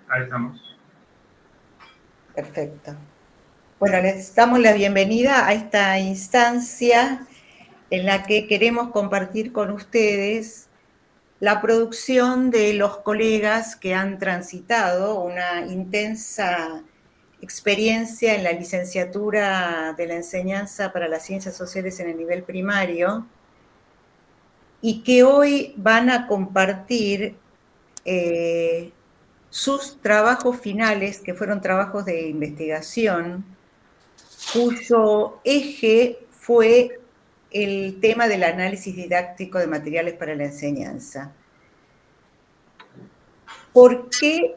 Ahí estamos. Perfecto. Bueno, les damos la bienvenida a esta instancia en la que queremos compartir con ustedes la producción de los colegas que han transitado una intensa experiencia en la licenciatura de la enseñanza para las ciencias sociales en el nivel primario y que hoy van a compartir sus trabajos finales, que fueron trabajos de investigación, cuyo eje fue el tema del análisis didáctico de materiales para la enseñanza. ¿Por qué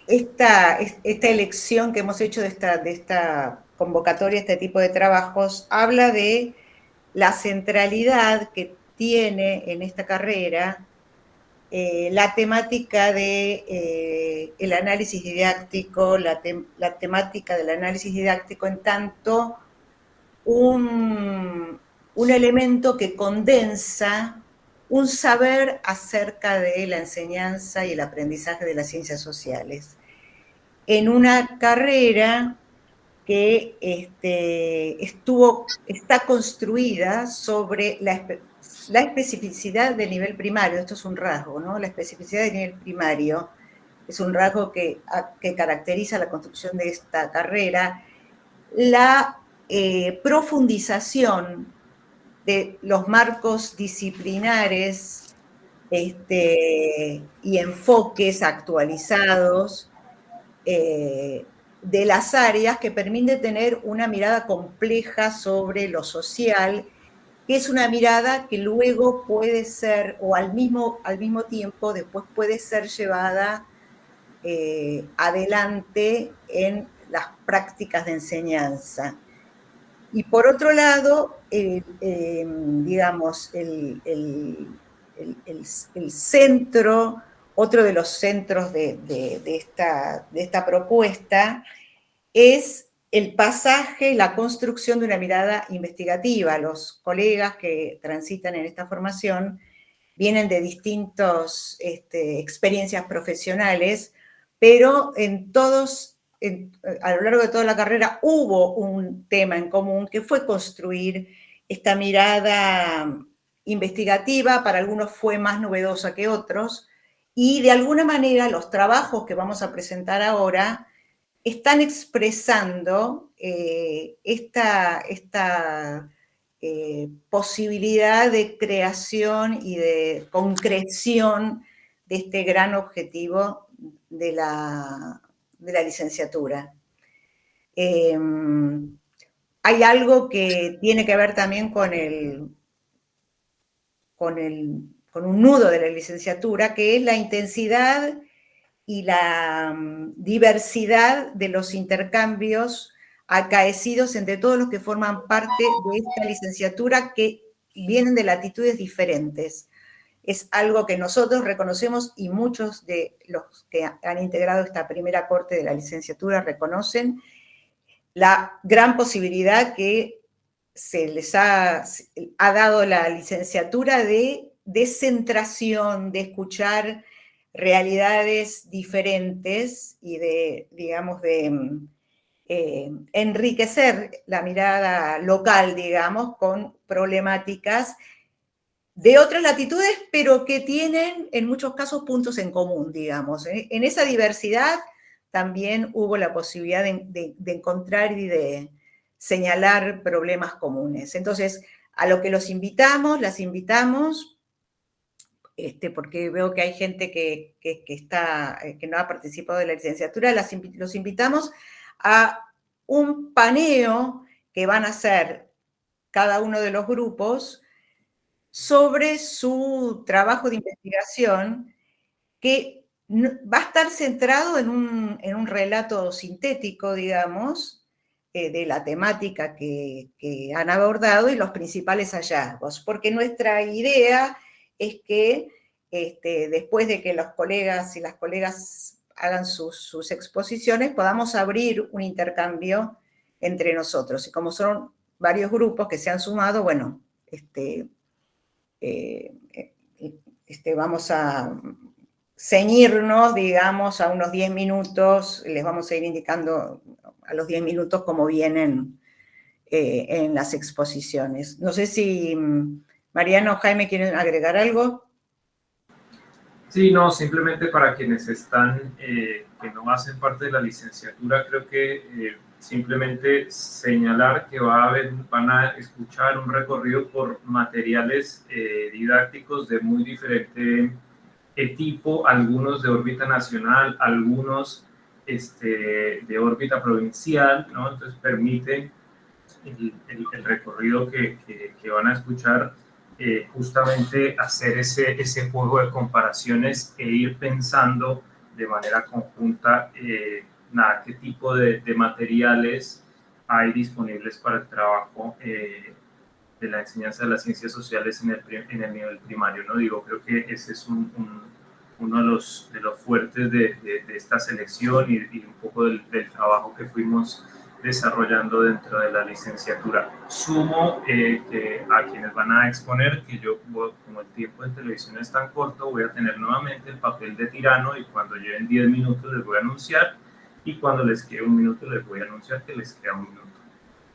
esta elección que hemos hecho de esta convocatoria, este tipo de trabajos, habla de la centralidad que tiene en esta carrera la temática de el análisis didáctico, la temática del análisis didáctico en tanto un elemento que condensa un saber acerca de la enseñanza y el aprendizaje de las ciencias sociales en una carrera que está construida sobre la especificidad del nivel primario. Esto es un rasgo, ¿no? La especificidad del nivel primario es un rasgo que caracteriza la construcción de esta carrera. La profundización de los marcos disciplinares y enfoques actualizados de las áreas que permite tener una mirada compleja sobre lo social, que es una mirada que luego puede ser, o al mismo tiempo, después puede ser llevada adelante en las prácticas de enseñanza. Y por otro lado, digamos, el centro, otro de los centros de esta propuesta, es el pasaje, la construcción de una mirada investigativa. Los colegas que transitan en esta formación vienen de distintas experiencias profesionales, pero a lo largo de toda la carrera hubo un tema en común que fue construir esta mirada investigativa. Para algunos fue más novedosa que otros, y de alguna manera los trabajos que vamos a presentar ahora están expresando esta posibilidad de creación y de concreción de este gran objetivo de la licenciatura. Hay algo que tiene que ver también con un nudo de la licenciatura, que es la intensidad y la diversidad de los intercambios acaecidos entre todos los que forman parte de esta licenciatura, que vienen de latitudes diferentes. Es algo que nosotros reconocemos y muchos de los que han integrado esta primera corte de la licenciatura reconocen la gran posibilidad que se les ha dado la licenciatura de descentración, de escuchar realidades diferentes y de, digamos, de enriquecer la mirada local, digamos, con problemáticas de otras latitudes, pero que tienen en muchos casos puntos en común, digamos. En esa diversidad también hubo la posibilidad de encontrar y de señalar problemas comunes. Entonces, a lo que las invitamos, porque veo que hay gente que no ha participado de la licenciatura, los invitamos a un paneo que van a hacer cada uno de los grupos sobre su trabajo de investigación, que va a estar centrado en un relato sintético, digamos, de la temática que han abordado y los principales hallazgos, porque nuestra idea es que después de que los colegas y las colegas hagan sus exposiciones, podamos abrir un intercambio entre nosotros. Y como son varios grupos que se han sumado, bueno, vamos a ceñirnos, digamos, a unos 10 minutos, les vamos a ir indicando a los 10 minutos cómo vienen en las exposiciones. No sé si Mariano o Jaime quieren agregar algo. Sí, no, simplemente para quienes están, que no hacen parte de la licenciatura, creo que simplemente señalar que van a escuchar un recorrido por materiales didácticos de muy diferente tipo, algunos de órbita nacional, algunos de órbita provincial, ¿no? Entonces permite el recorrido que van a escuchar, justamente hacer ese juego de comparaciones e ir pensando de manera conjunta qué tipo de materiales hay disponibles para el trabajo de la enseñanza de las ciencias sociales en el nivel primario, ¿no? Digo, creo que ese es uno de los fuertes de esta selección y un poco del trabajo que fuimos desarrollando dentro de la licenciatura. Sumo a quienes van a exponer que yo, como el tiempo de televisión es tan corto, voy a tener nuevamente el papel de tirano y cuando lleven 10 minutos les voy a anunciar y cuando les quede un minuto les voy a anunciar que les queda un minuto.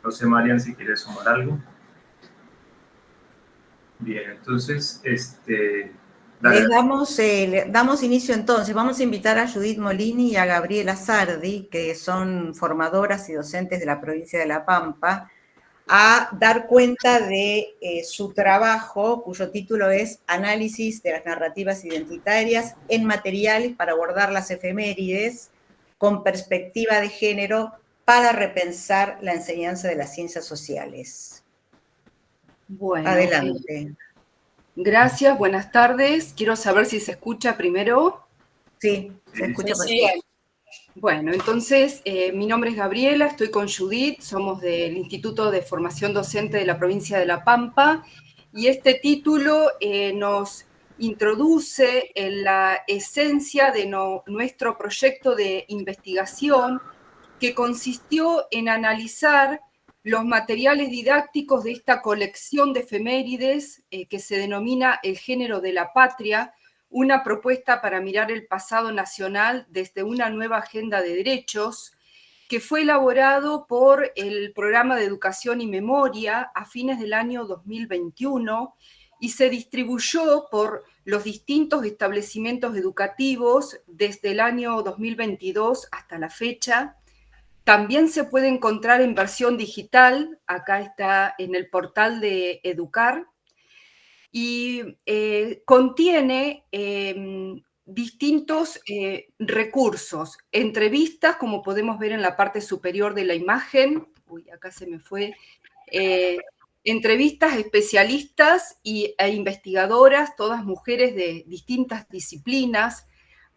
No sé, Marian, si quieres sumar algo. Bien, entonces, Les damos inicio entonces. Vamos a invitar a Judith Molini y a Gabriela Sardi, que son formadoras y docentes de la provincia de La Pampa, a dar cuenta de su trabajo, cuyo título es Análisis de las narrativas identitarias en materiales para abordar las efemérides con perspectiva de género para repensar la enseñanza de las ciencias sociales. Bueno, adelante. Gracias, buenas tardes. Quiero saber si se escucha primero. Sí, se escucha perfecto. Sí. Bueno, entonces, mi nombre es Gabriela, estoy con Judith, somos del Instituto de Formación Docente de la provincia de La Pampa, y este título nos introduce en la esencia de nuestro proyecto de investigación, que consistió en analizar los materiales didácticos de esta colección de efemérides que se denomina El género de la patria, una propuesta para mirar el pasado nacional desde una nueva agenda de derechos, que fue elaborado por el Programa de Educación y Memoria a fines del año 2021 y se distribuyó por los distintos establecimientos educativos desde el año 2022 hasta la fecha. También se puede encontrar en versión digital, acá está en el portal de Educar, y contiene distintos recursos, entrevistas, como podemos ver en la parte superior de la imagen, acá se me fue, entrevistas especialistas e investigadoras, todas mujeres de distintas disciplinas,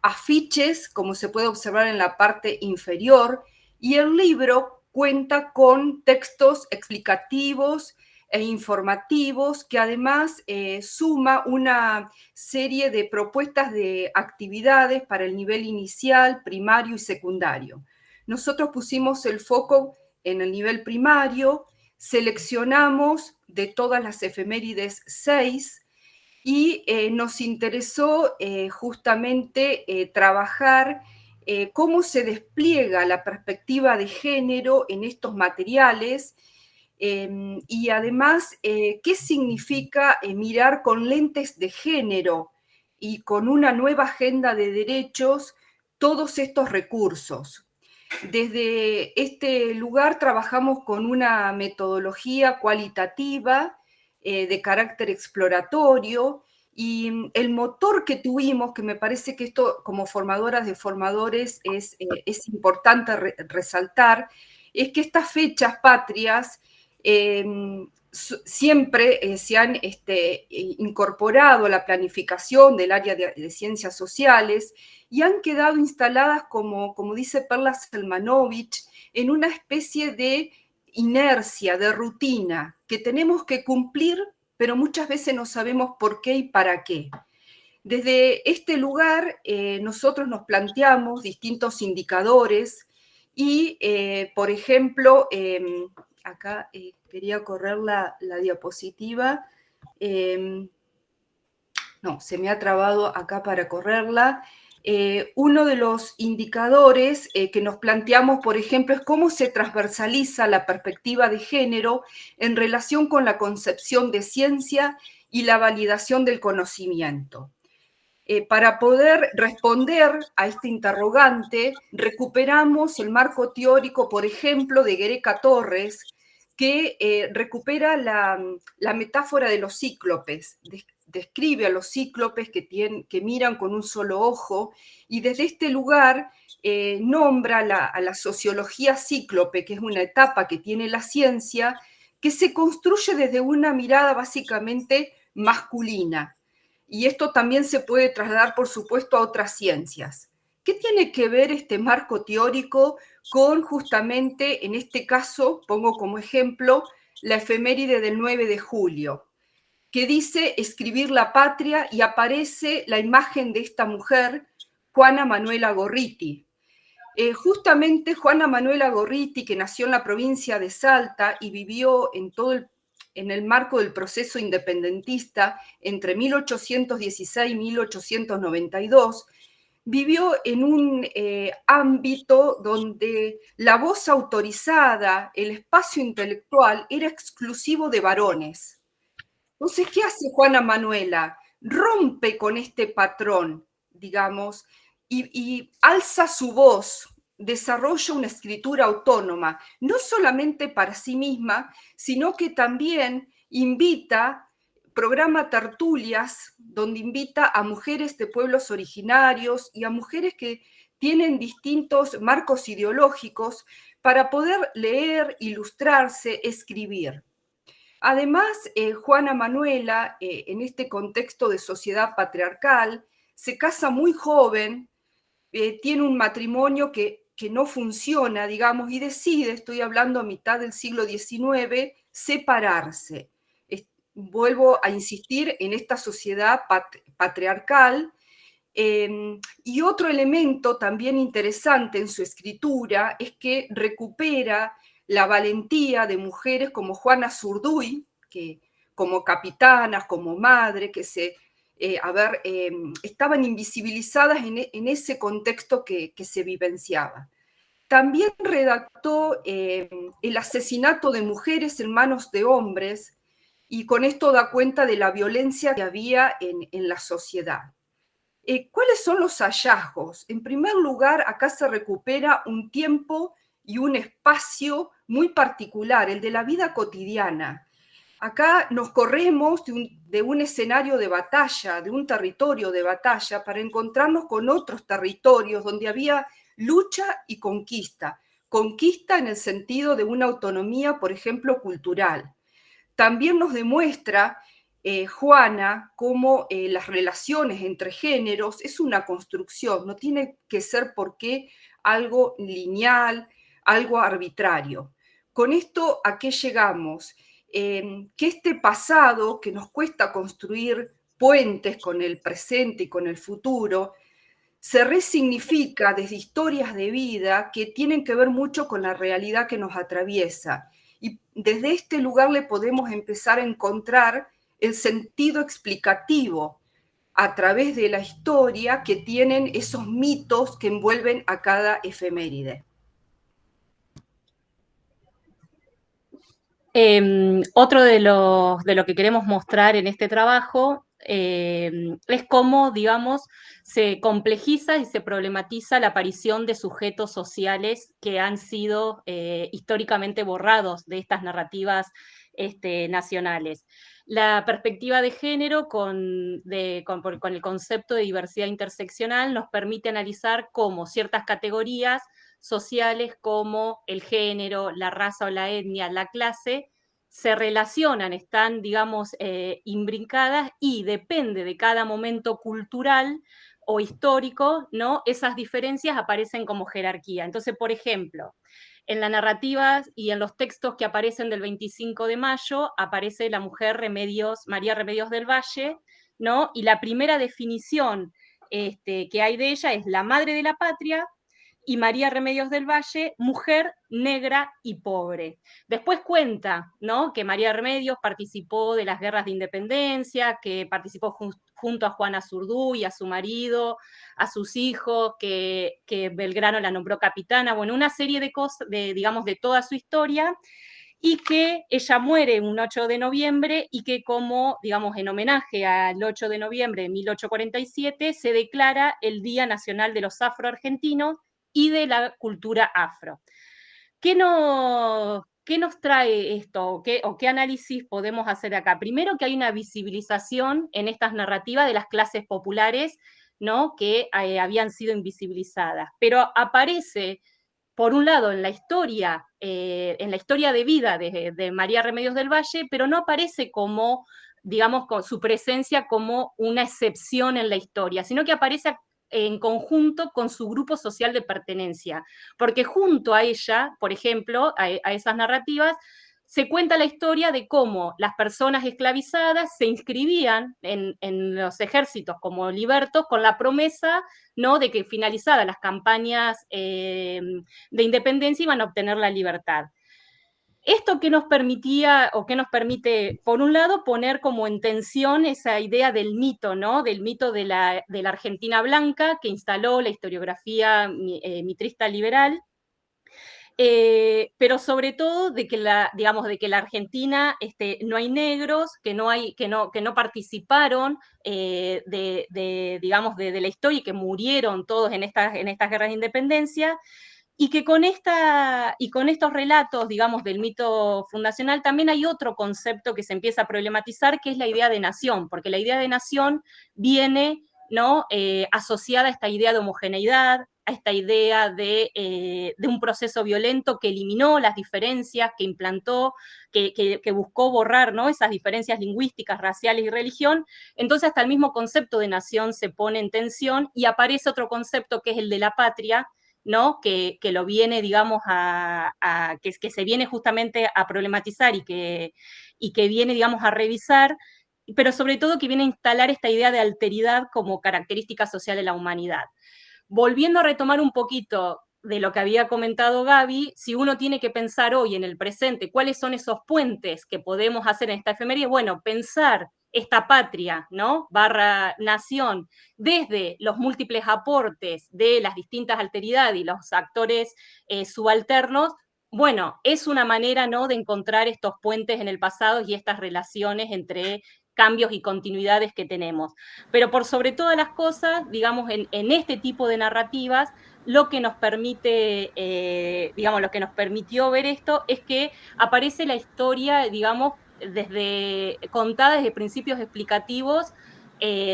afiches, como se puede observar en la parte inferior, y el libro cuenta con textos explicativos e informativos que además suma una serie de propuestas de actividades para el nivel inicial, primario y secundario. Nosotros pusimos el foco en el nivel primario, seleccionamos de todas las efemérides 6 y nos interesó justamente trabajar cómo se despliega la perspectiva de género en estos materiales y además qué significa mirar con lentes de género y con una nueva agenda de derechos todos estos recursos. Desde este lugar trabajamos con una metodología cualitativa de carácter exploratorio, y el motor que tuvimos, que me parece que esto como formadoras de formadores es importante resaltar, es que estas fechas patrias siempre se han incorporado a la planificación del área de ciencias sociales y han quedado instaladas, como dice Perla Selmanovich, en una especie de inercia, de rutina, que tenemos que cumplir, pero muchas veces no sabemos por qué y para qué. Desde este lugar nosotros nos planteamos distintos indicadores y, por ejemplo, acá quería correr la diapositiva, no, se me ha trabado acá para correrla. Uno de los indicadores que nos planteamos, por ejemplo, es cómo se transversaliza la perspectiva de género en relación con la concepción de ciencia y la validación del conocimiento. Para poder responder a este interrogante, recuperamos el marco teórico, por ejemplo, de Guereka Torres, que recupera la metáfora de los cíclopes, describe a los cíclopes que miran con un solo ojo, y desde este lugar nombra a la sociología cíclope, que es una etapa que tiene la ciencia, que se construye desde una mirada básicamente masculina. Y esto también se puede trasladar, por supuesto, a otras ciencias. ¿Qué tiene que ver este marco teórico con justamente, en este caso, pongo como ejemplo, la efeméride del 9 de julio, que dice escribir la patria y aparece la imagen de esta mujer, Juana Manuela Gorriti? Justamente Juana Manuela Gorriti, que nació en la provincia de Salta y vivió en el marco del proceso independentista entre 1816 y 1892, vivió en un ámbito donde la voz autorizada, el espacio intelectual, era exclusivo de varones. Entonces, ¿qué hace Juana Manuela? Rompe con este patrón, digamos, y alza su voz, desarrolla una escritura autónoma, no solamente para sí misma, sino que también programa tertulias, donde invita a mujeres de pueblos originarios y a mujeres que tienen distintos marcos ideológicos para poder leer, ilustrarse, escribir. Además, Juana Manuela, en este contexto de sociedad patriarcal, se casa muy joven, tiene un matrimonio que no funciona, digamos, y decide, estoy hablando a mitad del siglo XIX, separarse. Vuelvo a insistir en esta sociedad patriarcal. Y otro elemento también interesante en su escritura es que recupera la valentía de mujeres como Juana Zurduy, que como capitanas, como madre, que estaban invisibilizadas en ese contexto que se vivenciaba. También redactó el asesinato de mujeres en manos de hombres, y con esto da cuenta de la violencia que había en la sociedad. ¿Cuáles son los hallazgos? En primer lugar, acá se recupera un tiempo y un espacio muy particular, el de la vida cotidiana. Acá nos corremos de un escenario de batalla, de un territorio de batalla, para encontrarnos con otros territorios donde había lucha y conquista. Conquista en el sentido de una autonomía, por ejemplo, cultural. También nos demuestra Juana cómo las relaciones entre géneros es una construcción, no tiene que ser por qué algo lineal, algo arbitrario. Con esto, ¿a qué llegamos? Que este pasado que nos cuesta construir puentes con el presente y con el futuro, se resignifica desde historias de vida que tienen que ver mucho con la realidad que nos atraviesa. Y desde este lugar le podemos empezar a encontrar el sentido explicativo a través de la historia que tienen esos mitos que envuelven a cada efeméride. Otro de lo que queremos mostrar en este trabajo es cómo, digamos, se complejiza y se problematiza la aparición de sujetos sociales que han sido históricamente borrados de estas narrativas nacionales. La perspectiva de género con el concepto de diversidad interseccional nos permite analizar cómo ciertas categorías sociales como el género, la raza o la etnia, la clase, se relacionan, están, digamos, imbrincadas, y depende de cada momento cultural o histórico, ¿no? Esas diferencias aparecen como jerarquía. Entonces, por ejemplo, en la narrativa y en los textos que aparecen del 25 de mayo, aparece la mujer María Remedios del Valle, ¿no? Y la primera definición que hay de ella es la madre de la patria, y María Remedios del Valle, mujer negra y pobre. Después cuenta, ¿no?, que María Remedios participó de las guerras de independencia, que participó junto a Juana Zurduy, a su marido, a sus hijos, que Belgrano la nombró capitana, bueno, una serie de cosas, digamos, de toda su historia, y que ella muere un 8 de noviembre y que como, digamos, en homenaje al 8 de noviembre de 1847 se declara el Día Nacional de los Afroargentinos y de la cultura afro. ¿Qué nos trae esto? ¿Qué análisis podemos hacer acá? Primero, que hay una visibilización en estas narrativas de las clases populares, ¿no? Que habían sido invisibilizadas, pero aparece, por un lado, en la historia de vida de María Remedios del Valle, pero no aparece como, digamos, con su presencia como una excepción en la historia, sino que aparece en conjunto con su grupo social de pertenencia, porque junto a ella, por ejemplo, a esas narrativas, se cuenta la historia de cómo las personas esclavizadas se inscribían en los ejércitos como libertos con la promesa, ¿no?, de que finalizadas las campañas de independencia iban a obtener la libertad. Esto que nos permitía, o que nos permite, por un lado, poner como en tensión esa idea del mito, ¿no? Del mito de la Argentina blanca que instaló la historiografía mitrista liberal, pero sobre todo de que digamos, de que la Argentina no hay negros, que no participaron digamos, de la historia y que murieron todos en estas guerras de independencia, y que con estos relatos, digamos, del mito fundacional, también hay otro concepto que se empieza a problematizar, que es la idea de nación, porque la idea de nación viene, ¿no?, asociada a esta idea de homogeneidad, a esta idea de un proceso violento que eliminó las diferencias, que implantó, que buscó borrar, ¿no?, esas diferencias lingüísticas, raciales y religión. Entonces hasta el mismo concepto de nación se pone en tensión y aparece otro concepto que es el de la patria, ¿no?, que lo viene, digamos, que se viene justamente a problematizar y que viene, digamos, a revisar, pero sobre todo que viene a instalar esta idea de alteridad como característica social de la humanidad. Volviendo a retomar un poquito de lo que había comentado Gaby, si uno tiene que pensar hoy en el presente, ¿cuáles son esos puentes que podemos hacer en esta efeméride? Bueno, pensar esta patria, ¿no?, barra nación, desde los múltiples aportes de las distintas alteridades y los actores subalternos, bueno, es una manera, ¿no?, de encontrar estos puentes en el pasado y estas relaciones entre cambios y continuidades que tenemos. Pero por sobre todas las cosas, digamos, en este tipo de narrativas, lo que nos permite, digamos, lo que nos permitió ver esto es que aparece la historia, digamos, contada desde principios explicativos,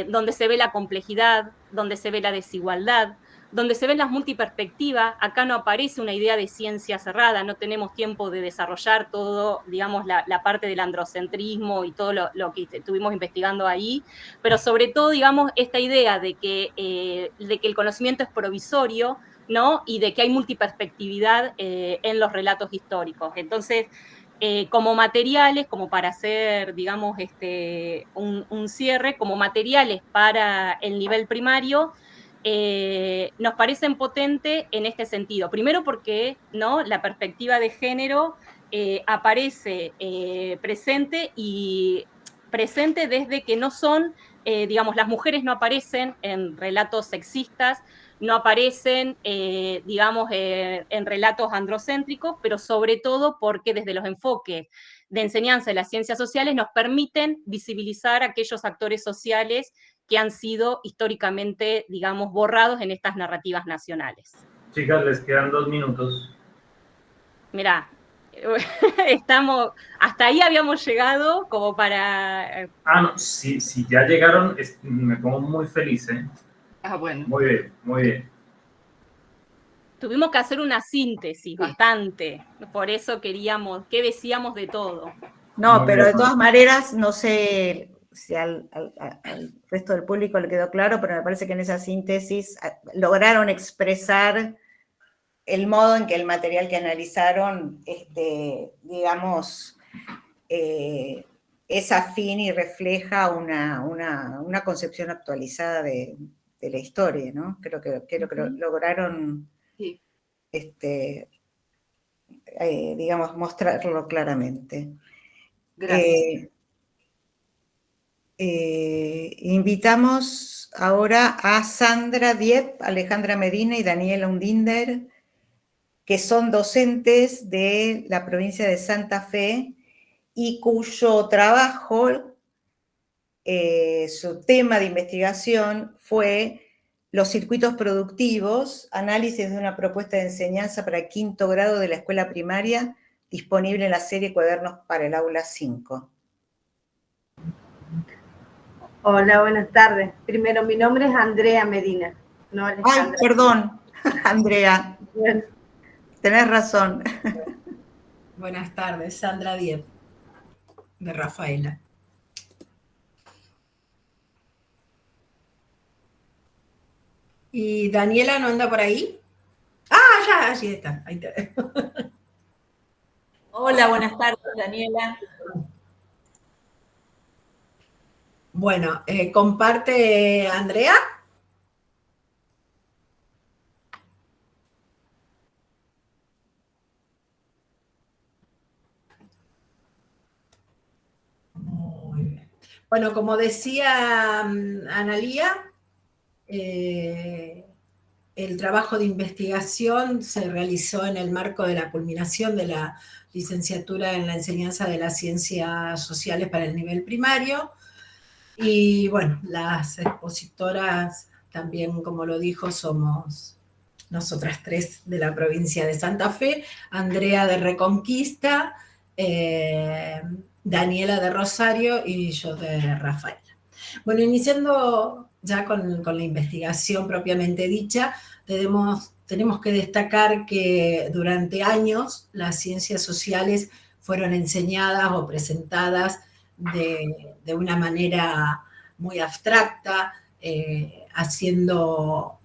donde se ve la complejidad, donde se ve la desigualdad, donde se ven las multiperspectivas. Acá no aparece una idea de ciencia cerrada, no tenemos tiempo de desarrollar todo, digamos, la parte del androcentrismo y todo lo que estuvimos investigando ahí, pero sobre todo, digamos, esta idea de que el conocimiento es provisorio, ¿no?, y de que hay multiperspectividad en los relatos históricos. Entonces, como materiales, como para hacer, digamos, un cierre, como materiales para el nivel primario, nos parecen potentes en este sentido. Primero porque, ¿no?, la perspectiva de género aparece presente desde que no son, digamos, las mujeres no aparecen en relatos sexistas, no aparecen, digamos, en relatos androcéntricos, pero sobre todo porque desde los enfoques de enseñanza de las ciencias sociales nos permiten visibilizar aquellos actores sociales que han sido históricamente, digamos, borrados en estas narrativas nacionales. Chicas, les quedan 2 minutos. Mirá, hasta ahí habíamos llegado como para... No, si ya llegaron, me pongo muy feliz, ¿eh? Bueno. Muy bien, muy bien. Tuvimos que hacer una síntesis bastante, por eso queríamos, ¿qué decíamos de todo? No, Muy pero bien. de todas maneras, no sé si al resto del público le quedó claro, pero me parece que en esa síntesis lograron expresar el modo en que el material que analizaron, digamos, es afín y refleja una concepción actualizada de la historia, ¿no? Creo que lograron, Sí. digamos, mostrarlo claramente. Gracias. Invitamos ahora a Sandra Diep, Alejandra Medina y Daniela Undinder, que son docentes de la provincia de Santa Fe y cuyo trabajo, su tema de investigación fue los circuitos productivos, análisis de una propuesta de enseñanza para quinto grado de la escuela primaria, disponible en la serie Cuadernos para el Aula 5. Hola, buenas tardes. Primero, mi nombre es Andrea Medina, no Alejandra. Ay, perdón, Andrea. Bueno. Tenés razón. Buenas tardes, Sandra Diep, de Rafaela. ¿Y Daniela no anda por ahí? Ah, ya, allí está. Ahí está. Hola, buenas tardes, Daniela. Bueno, ¿comparte Andrea? Muy bien. Bueno, como decía Analía, el trabajo de investigación se realizó en el marco de la culminación de la licenciatura en la enseñanza de las ciencias sociales para el nivel primario. Y bueno, las expositoras también, como lo dijo, somos nosotras tres de la provincia de Santa Fe, Andrea de Reconquista, Daniela de Rosario y yo de Rafaela. Bueno, iniciando ya con la investigación propiamente dicha, tenemos que destacar que durante años las ciencias sociales fueron enseñadas o presentadas de una manera muy abstracta, acentuando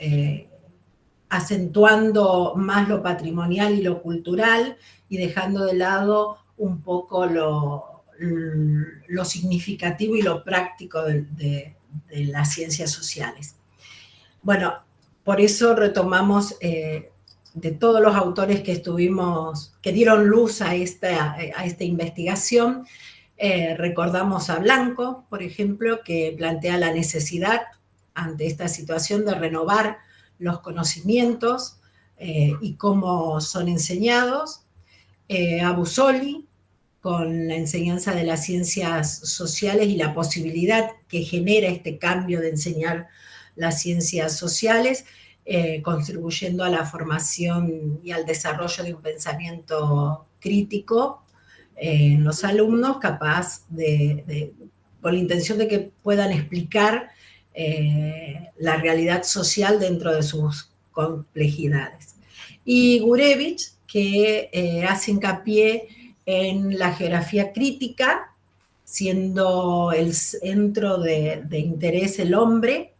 más lo patrimonial y lo cultural y dejando de lado un poco lo significativo y lo práctico de las ciencias sociales. Bueno, por eso retomamos de todos los autores que dieron luz a esta investigación. Recordamos a Blanco, por ejemplo, que plantea la necesidad ante esta situación de renovar los conocimientos y cómo son enseñados. A Busoli, con la enseñanza de las ciencias sociales y la posibilidad que genera este cambio de enseñar las ciencias sociales, contribuyendo a la formación y al desarrollo de un pensamiento crítico en los alumnos, capaz con la intención de que puedan explicar la realidad social dentro de sus complejidades. Y Gurevich, que hace hincapié en la geografía crítica, siendo el centro de interés el hombre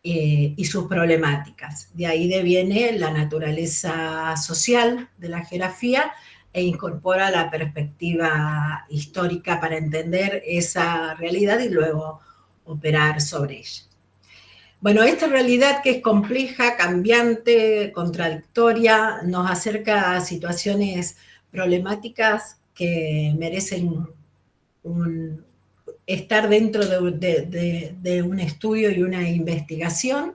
y sus problemáticas. De ahí deviene la naturaleza social de la geografía e incorpora la perspectiva histórica para entender esa realidad y luego operar sobre ella. Bueno, esta realidad que es compleja, cambiante, contradictoria, nos acerca a situaciones problemáticas que merecen estar dentro de un estudio y una investigación.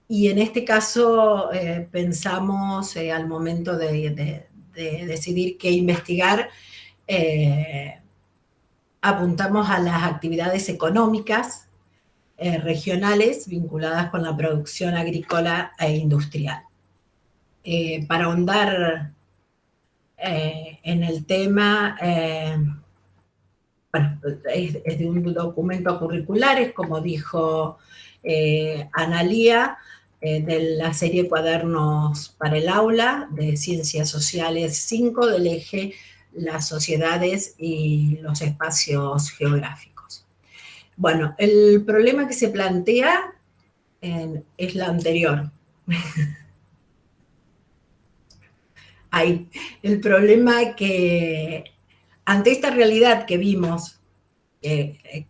Y en este caso pensamos al momento de decidir qué investigar, apuntamos a las actividades económicas regionales vinculadas con la producción agrícola e industrial. Para ahondar en el tema, bueno, es de un documento curricular, como dijo Analía, de la serie Cuadernos para el Aula, de Ciencias Sociales 5, del eje Las sociedades y los espacios geográficos. Bueno, el problema que se plantea es la anterior. Ahí, el problema que ante esta realidad que vimos,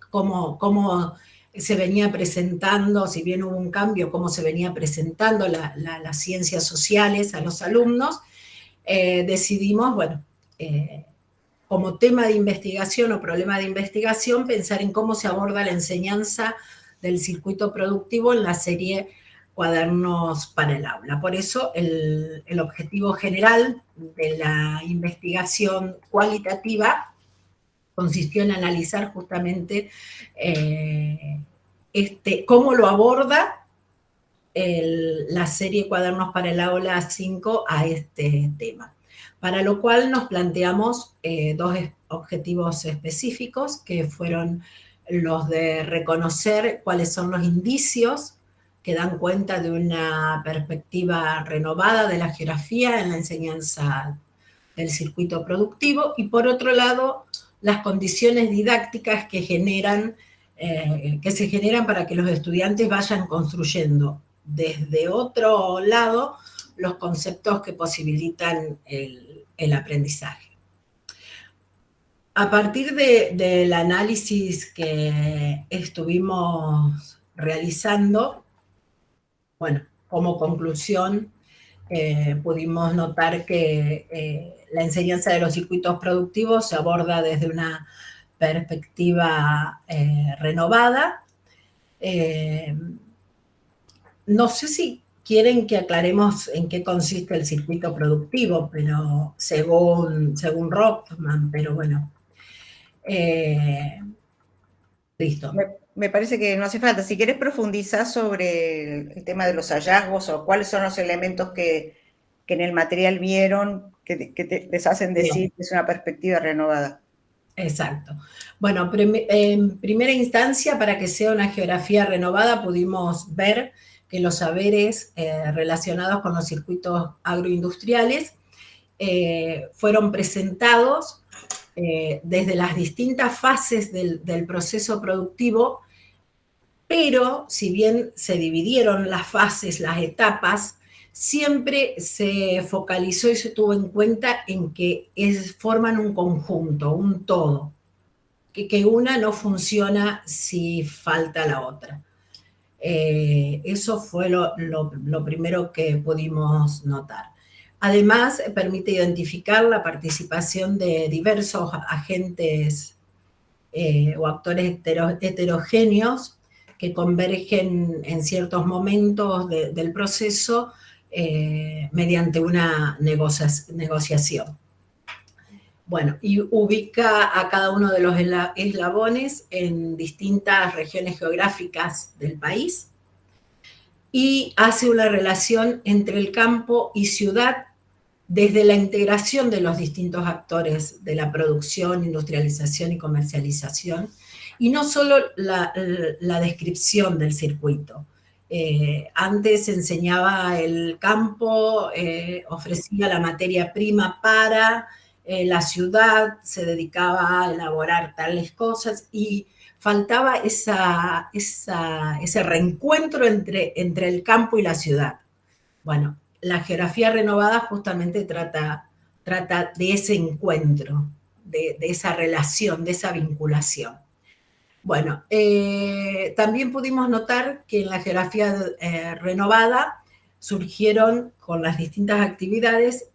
cómo se venía presentando, si bien hubo un cambio, cómo se venía presentando las ciencias sociales a los alumnos, decidimos, bueno, como tema de investigación o problema de investigación, pensar en cómo se aborda la enseñanza del circuito productivo en la serie Cuadernos para el Aula. Por eso el objetivo general de la investigación cualitativa consistió en analizar justamente cómo lo aborda la serie Cuadernos para el Aula 5 a este tema. Para lo cual nos planteamos dos objetivos específicos, que fueron los de reconocer cuáles son los indicios que dan cuenta de una perspectiva renovada de la geografía en la enseñanza del circuito productivo, y por otro lado, las condiciones didácticas que se generan para que los estudiantes vayan construyendo desde otro lado los conceptos que posibilitan el aprendizaje. A partir del análisis que estuvimos realizando, bueno, como conclusión, pudimos notar que la enseñanza de los circuitos productivos se aborda desde una perspectiva renovada. No sé si quieren que aclaremos en qué consiste el circuito productivo, pero según Rothman, pero bueno. Listo. Me parece que no hace falta. Si quieres profundizar sobre el tema de los hallazgos o cuáles son los elementos que en el material vieron que les hacen decir que es una perspectiva renovada. Exacto. Bueno, en primera instancia, para que sea una geografía renovada, pudimos ver que los saberes relacionados con los circuitos agroindustriales fueron presentados desde las distintas fases del proceso productivo, pero si bien se dividieron las fases, las etapas, siempre se focalizó y se tuvo en cuenta en que forman un conjunto, un todo, que una no funciona si falta la otra. Eso fue lo primero que pudimos notar. Además, permite identificar la participación de diversos agentes o actores heterogéneos que convergen en ciertos momentos del proceso mediante una negociación. Bueno, y ubica a cada uno de los eslabones en distintas regiones geográficas del país y hace una relación entre el campo y ciudad desde la integración de los distintos actores de la producción, industrialización y comercialización, y no solo la descripción del circuito. Antes enseñaba el campo, ofrecía la materia prima para la ciudad, se dedicaba a elaborar tales cosas y faltaba ese reencuentro entre el campo y la ciudad. Bueno, la geografía renovada justamente trata de ese encuentro, de esa relación, de esa vinculación. Bueno, también pudimos notar que en la geografía renovada surgieron con las distintas actividades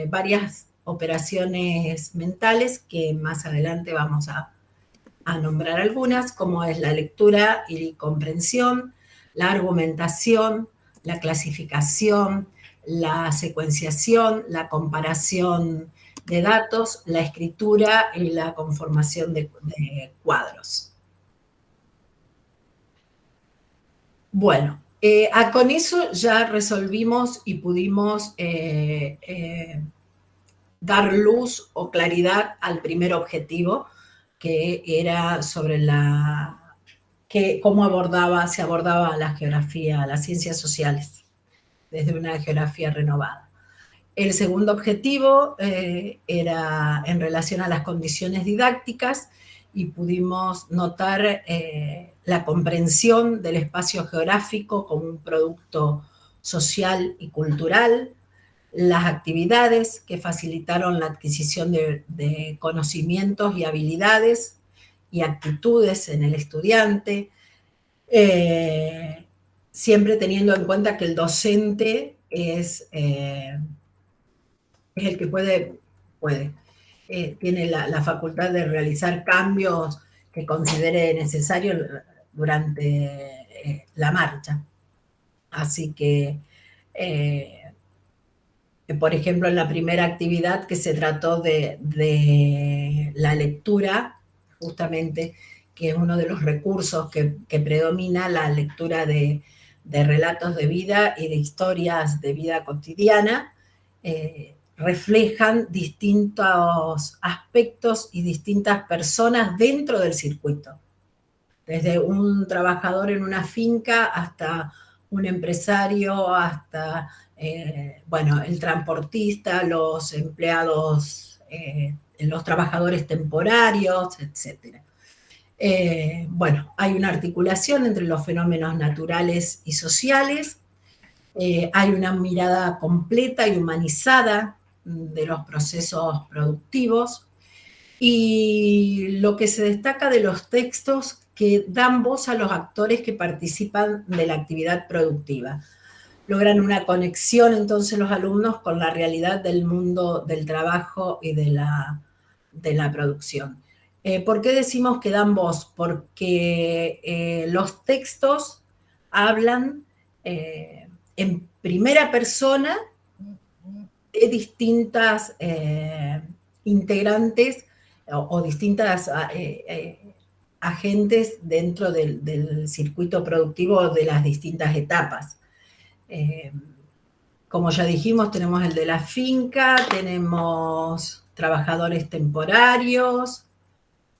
varias operaciones mentales que más adelante vamos a nombrar algunas, como es la lectura y comprensión, la argumentación, la clasificación, la secuenciación, la comparación de datos, la escritura y la conformación de cuadros. Bueno, con eso ya resolvimos y pudimos dar luz o claridad al primer objetivo, que era sobre cómo se abordaba la geografía, las ciencias sociales, desde una geografía renovada. El segundo objetivo era en relación a las condiciones didácticas, y pudimos notar la comprensión del espacio geográfico como un producto social y cultural, las actividades que facilitaron la adquisición de conocimientos y habilidades y actitudes en el estudiante, siempre teniendo en cuenta que el docente es el que puede tiene la facultad de realizar cambios que considere necesarios durante la marcha. Así que, por ejemplo, en la primera actividad que se trató de la lectura, justamente, que es uno de los recursos que predomina, la lectura de relatos de vida y de historias de vida cotidiana, reflejan distintos aspectos y distintas personas dentro del circuito. Desde un trabajador en una finca hasta un empresario, hasta, bueno, el transportista, los empleados, los trabajadores temporarios, etc. Bueno, hay una articulación entre los fenómenos naturales y sociales, hay una mirada completa y humanizada de los procesos productivos, y lo que se destaca de los textos que dan voz a los actores que participan de la actividad productiva. Logran una conexión entonces los alumnos con la realidad del mundo del trabajo y de la producción. ¿Por qué decimos que dan voz? Porque los textos hablan en primera persona de distintas integrantes o distintas agentes dentro del circuito productivo de las distintas etapas. Como ya dijimos, tenemos el de la finca, tenemos trabajadores temporarios,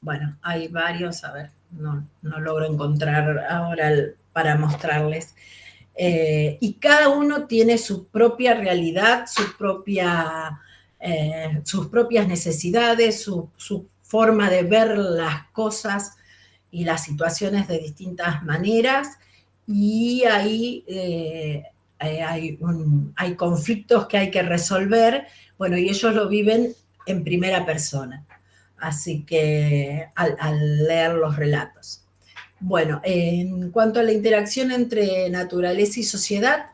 bueno, hay varios, a ver, no logro encontrar ahora para mostrarles. Y cada uno tiene su propia realidad, sus propias necesidades, su forma de ver las cosas y las situaciones de distintas maneras, y ahí hay conflictos que hay que resolver, bueno, y ellos lo viven en primera persona, así que al leer los relatos. Bueno, en cuanto a la interacción entre naturaleza y sociedad,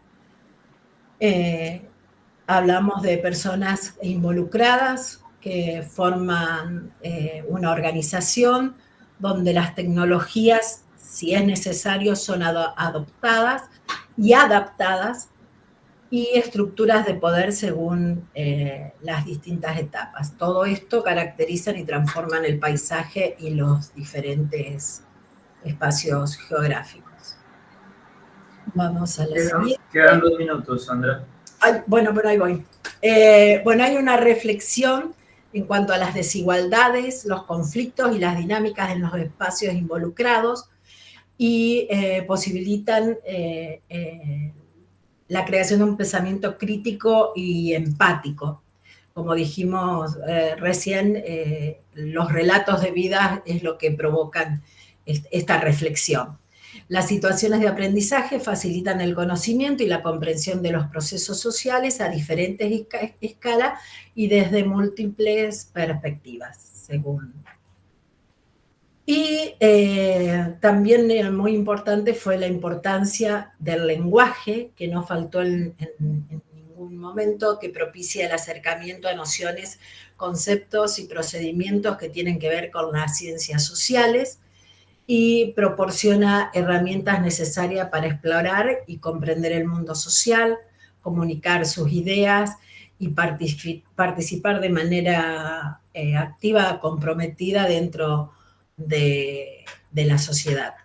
hablamos de personas involucradas que forman una organización donde las tecnologías, si es necesario, son adoptadas y adaptadas, y estructuras de poder según las distintas etapas. Todo esto caracterizan y transforman el paisaje y los diferentes espacios geográficos. Vamos a la siguiente. Quedan 2 minutos, Sandra. Bueno, pero ahí voy. Bueno, hay una reflexión en cuanto a las desigualdades, los conflictos y las dinámicas en los espacios involucrados, y posibilitan la creación de un pensamiento crítico y empático. Como dijimos recién, los relatos de vida es lo que provocan esta reflexión. Las situaciones de aprendizaje facilitan el conocimiento y la comprensión de los procesos sociales a diferentes escalas y desde múltiples perspectivas, según. Y también muy importante fue la importancia del lenguaje, que no faltó en ningún momento, que propicia el acercamiento a nociones, conceptos y procedimientos que tienen que ver con las ciencias sociales, y proporciona herramientas necesarias para explorar y comprender el mundo social, comunicar sus ideas y participar de manera activa, comprometida dentro de la sociedad.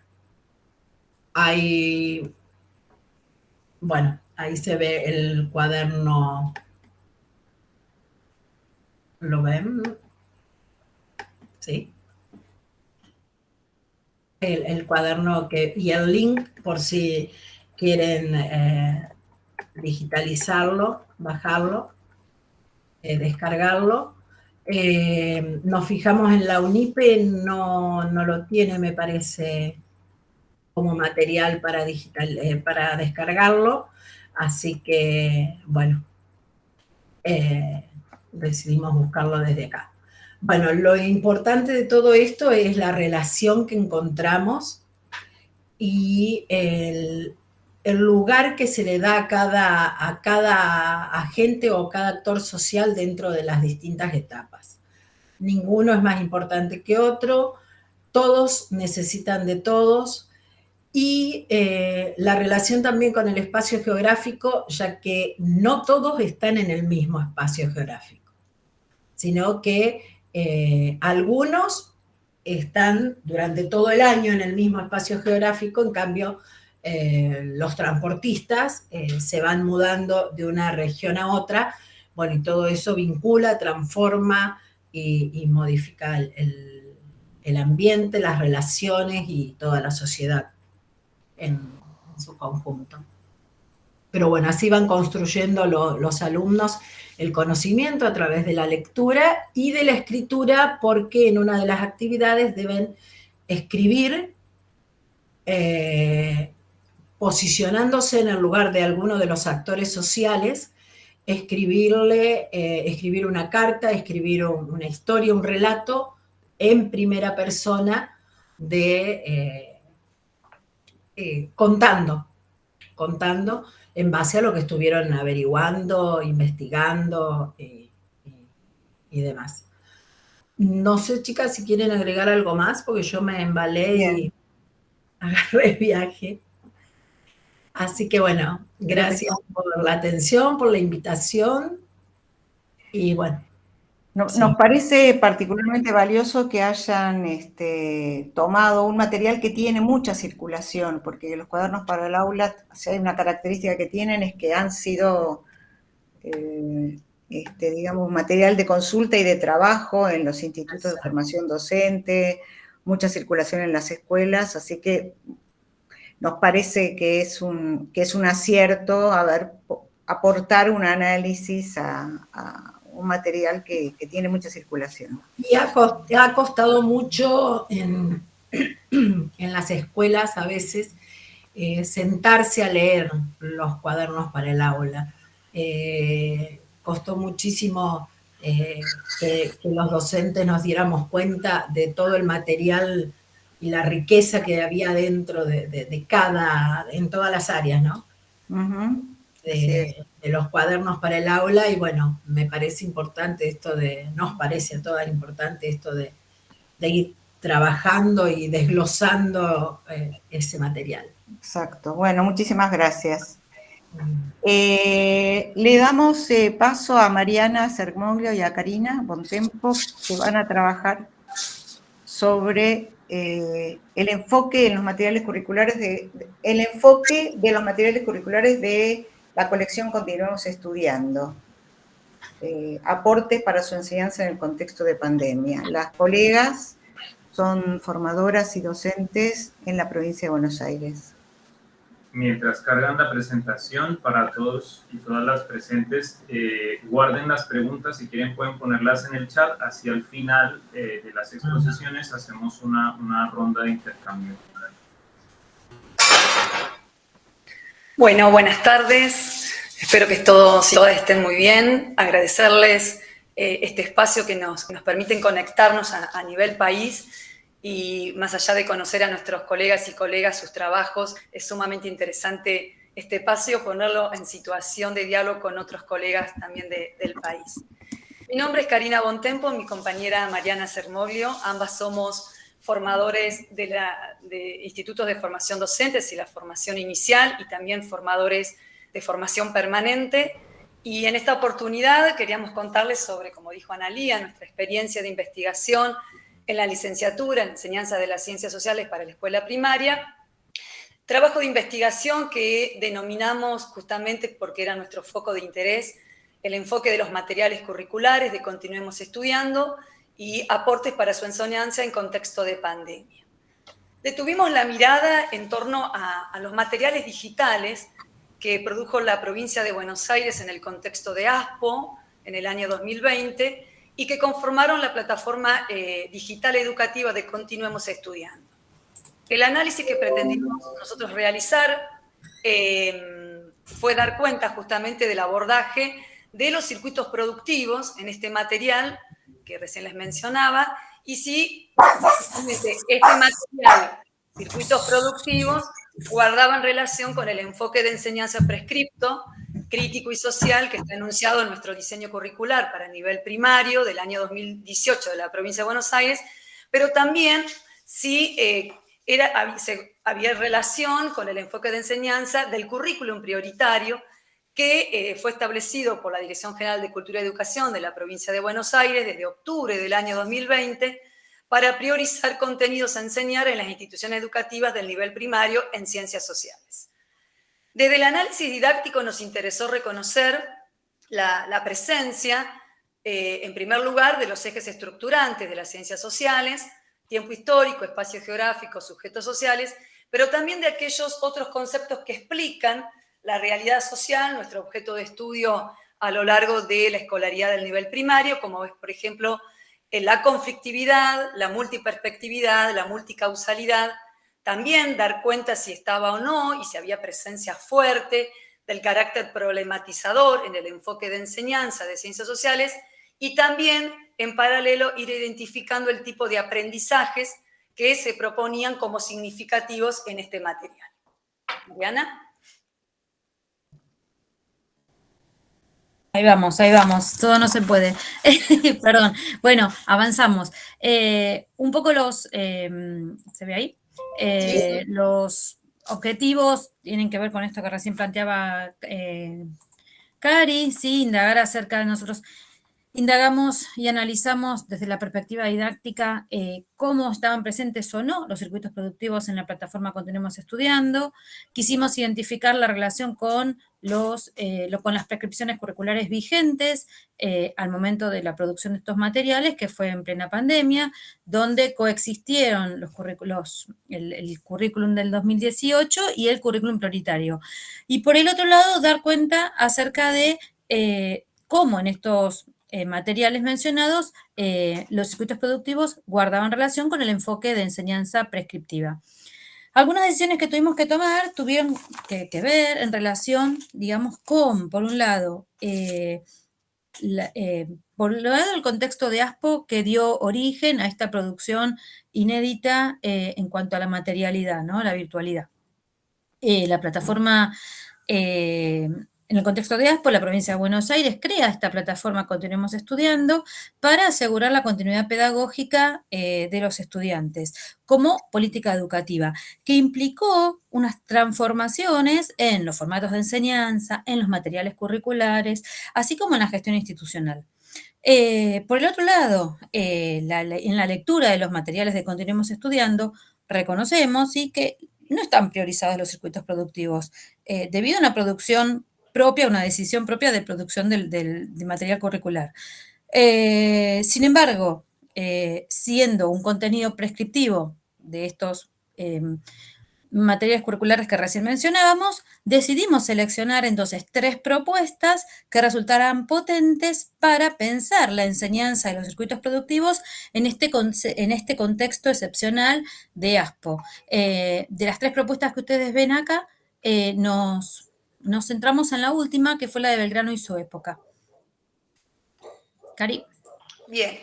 Bueno, ahí se ve el cuaderno. ¿Lo ven? Sí. El cuaderno y el link por si quieren digitalizarlo, bajarlo, descargarlo. Nos fijamos en la UNIPE, no lo tiene, me parece, como material para descargarlo, así que, bueno, decidimos buscarlo desde acá. Bueno, lo importante de todo esto es la relación que encontramos y el lugar que se le da a cada agente o cada actor social dentro de las distintas etapas. ninguno es más importante que otro, todos necesitan de todos, y la relación también con el espacio geográfico, ya que no todos están en el mismo espacio geográfico, sino que algunos están durante todo el año en el mismo espacio geográfico, en cambio los transportistas se van mudando de una región a otra, bueno, y todo eso vincula, transforma y modifica el ambiente, las relaciones y toda la sociedad en su conjunto. Pero bueno, así van construyendo los alumnos el conocimiento a través de la lectura y de la escritura, porque en una de las actividades deben escribir posicionándose en el lugar de alguno de los actores sociales, escribir una carta, escribir una historia, un relato en primera persona contando en base a lo que estuvieron averiguando, investigando y demás. No sé, chicas, si quieren agregar algo más, porque yo me embalé y agarré viaje. Así que bueno, gracias por la atención, por la invitación. Y bueno. Nos parece particularmente valioso que hayan tomado un material que tiene mucha circulación, porque los cuadernos para el aula, si hay una característica que tienen, es que han sido, digamos, material de consulta y de trabajo en los institutos de formación docente, mucha circulación en las escuelas, así que nos parece que es un acierto aportar un análisis a un material que tiene mucha circulación. Y ha costado mucho en las escuelas a veces sentarse a leer los cuadernos para el aula. Costó muchísimo que los docentes nos diéramos cuenta de todo el material y la riqueza que había dentro en todas las áreas, ¿no? Uh-huh. De los cuadernos para el aula, y bueno, me parece importante nos parece a todas importante esto de ir trabajando y desglosando ese material. Exacto. Bueno, muchísimas gracias. Le damos paso a Mariana Sermoglio y a Karina Bontempo, que van a trabajar sobre el enfoque en los materiales curriculares de la colección Continuemos Estudiando. Aportes para su enseñanza en el contexto de pandemia. Las colegas son formadoras y docentes en la provincia de Buenos Aires. Mientras cargan la presentación, para todos y todas las presentes, guarden las preguntas, si quieren pueden ponerlas en el chat, hacia el final de las exposiciones hacemos una ronda de intercambio. Bueno, buenas tardes, espero que todos y todas estén muy bien, agradecerles este espacio que nos permiten conectarnos a nivel país. Y más allá de conocer a nuestros colegas y colegas, sus trabajos, es sumamente interesante este espacio, ponerlo en situación de diálogo con otros colegas también del país. Mi nombre es Karina Bontempo, mi compañera Mariana Sermoglio, ambas somos formadores de institutos de formación docentes y la formación inicial, y también formadores de formación permanente. Y en esta oportunidad queríamos contarles sobre, como dijo Analía, nuestra experiencia de investigación en la licenciatura en Enseñanza de las Ciencias Sociales para la escuela primaria, trabajo de investigación que denominamos justamente porque era nuestro foco de interés, el enfoque de los materiales curriculares de Continuemos Estudiando y aportes para su enseñanza en contexto de pandemia. Detuvimos la mirada en torno a los materiales digitales que produjo la provincia de Buenos Aires en el contexto de ASPO en el año 2020, y que conformaron la plataforma digital educativa de Continuemos Estudiando. El análisis que pretendimos nosotros realizar fue dar cuenta justamente del abordaje de los circuitos productivos en este material que recién les mencionaba, y si este material, circuitos productivos, guardaban relación con el enfoque de enseñanza prescripto crítico y social que está enunciado en nuestro diseño curricular para nivel primario del año 2018 de la provincia de Buenos Aires, pero también si había relación con el enfoque de enseñanza del currículum prioritario que fue establecido por la Dirección General de Cultura y Educación de la provincia de Buenos Aires desde octubre del año 2020 para priorizar contenidos a enseñar en las instituciones educativas del nivel primario en ciencias sociales. Desde el análisis didáctico nos interesó reconocer la presencia, en primer lugar, de los ejes estructurantes de las ciencias sociales, tiempo histórico, espacio geográfico, sujetos sociales, pero también de aquellos otros conceptos que explican la realidad social, nuestro objeto de estudio a lo largo de la escolaridad del nivel primario, como es, por ejemplo, la conflictividad, la multiperspectividad, la multicausalidad, también dar cuenta si estaba o no y si había presencia fuerte del carácter problematizador en el enfoque de enseñanza de ciencias sociales y también, en paralelo, ir identificando el tipo de aprendizajes que se proponían como significativos en este material. Mariana. Ahí vamos, todo no se puede. Perdón, bueno, avanzamos. Un poco ¿se ve ahí? Sí. Los objetivos tienen que ver con esto que recién planteaba Cari, sí, indagar acerca de nosotros. Indagamos y analizamos desde la perspectiva didáctica cómo estaban presentes o no los circuitos productivos en la plataforma que continuamos estudiando. Quisimos identificar la relación con con las prescripciones curriculares vigentes al momento de la producción de estos materiales, que fue en plena pandemia, donde coexistieron el currículum del 2018 y el currículum prioritario. Y por el otro lado, dar cuenta acerca de cómo en estos materiales mencionados, los circuitos productivos guardaban relación con el enfoque de enseñanza prescriptiva. Algunas decisiones que tuvimos que tomar tuvieron que ver en relación, digamos, con, por un lado, el contexto de ASPO que dio origen a esta producción inédita en cuanto a la materialidad, ¿no? La virtualidad. La plataforma en el contexto de ASPO, la provincia de Buenos Aires crea esta plataforma que continuemos estudiando para asegurar la continuidad pedagógica de los estudiantes como política educativa, que implicó unas transformaciones en los formatos de enseñanza, en los materiales curriculares, así como en la gestión institucional. Por el otro lado, en la lectura de los materiales de continuemos estudiando, reconocemos ¿sí? que no están priorizados los circuitos productivos, debido a una producción propia, una decisión propia de producción de material curricular. Sin embargo, siendo un contenido prescriptivo de estos materiales curriculares que recién mencionábamos, decidimos seleccionar entonces 3 propuestas que resultaran potentes para pensar la enseñanza de los circuitos productivos en este contexto excepcional de ASPO. De las 3 propuestas que ustedes ven acá, nos centramos en la última, que fue la de Belgrano y su época. Cari. Bien.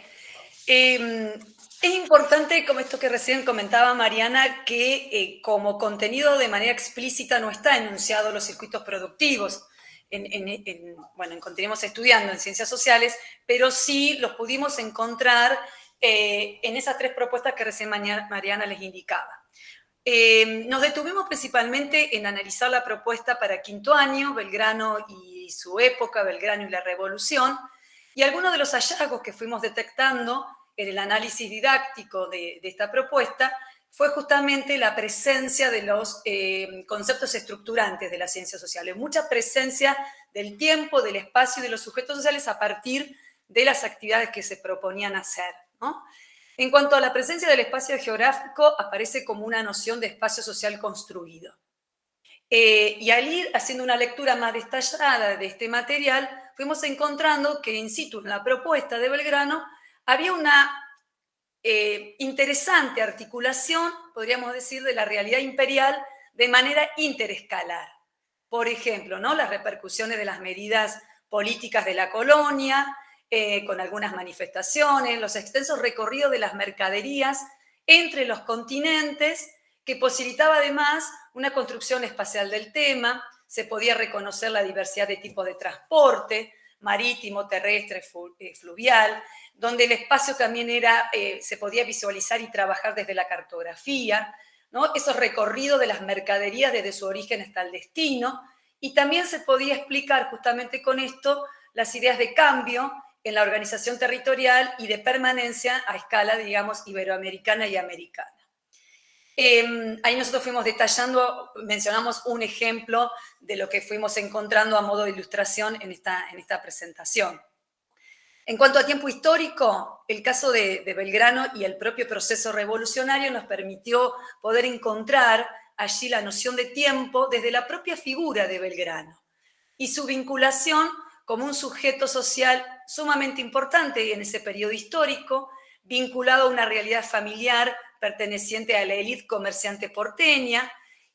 Es importante, como esto que recién comentaba Mariana, que como contenido de manera explícita no está enunciado los circuitos productivos. Continuemos estudiando en ciencias sociales, pero sí los pudimos encontrar en esas 3 propuestas que recién Mariana les indicaba. Nos detuvimos principalmente en analizar la propuesta para quinto año, Belgrano y su época, Belgrano y la Revolución, y algunos de los hallazgos que fuimos detectando en el análisis didáctico de esta propuesta fue justamente la presencia de los conceptos estructurantes de las ciencias sociales, mucha presencia del tiempo, del espacio y de los sujetos sociales a partir de las actividades que se proponían hacer, ¿no? En cuanto a la presencia del espacio geográfico, aparece como una noción de espacio social construido. Y al ir haciendo una lectura más detallada de este material, fuimos encontrando que in situ en la propuesta de Belgrano había una interesante articulación, podríamos decir, de la realidad imperial de manera interescalar. Por ejemplo, ¿no? Las repercusiones de las medidas políticas de la colonia, con algunas manifestaciones, los extensos recorridos de las mercaderías entre los continentes, que posibilitaba además una construcción espacial del tema, se podía reconocer la diversidad de tipos de transporte, marítimo, terrestre, fluvial, donde el espacio también se podía visualizar y trabajar desde la cartografía, ¿no? Esos recorridos de las mercaderías desde su origen hasta el destino, y también se podía explicar justamente con esto las ideas de cambio en la organización territorial y de permanencia a escala, digamos, iberoamericana y americana. Ahí nosotros fuimos detallando, mencionamos un ejemplo de lo que fuimos encontrando a modo de ilustración en esta presentación. En cuanto a tiempo histórico, el caso de Belgrano y el propio proceso revolucionario nos permitió poder encontrar allí la noción de tiempo desde la propia figura de Belgrano y su vinculación como un sujeto social sumamente importante en ese periodo histórico, vinculado a una realidad familiar perteneciente a la élite comerciante porteña,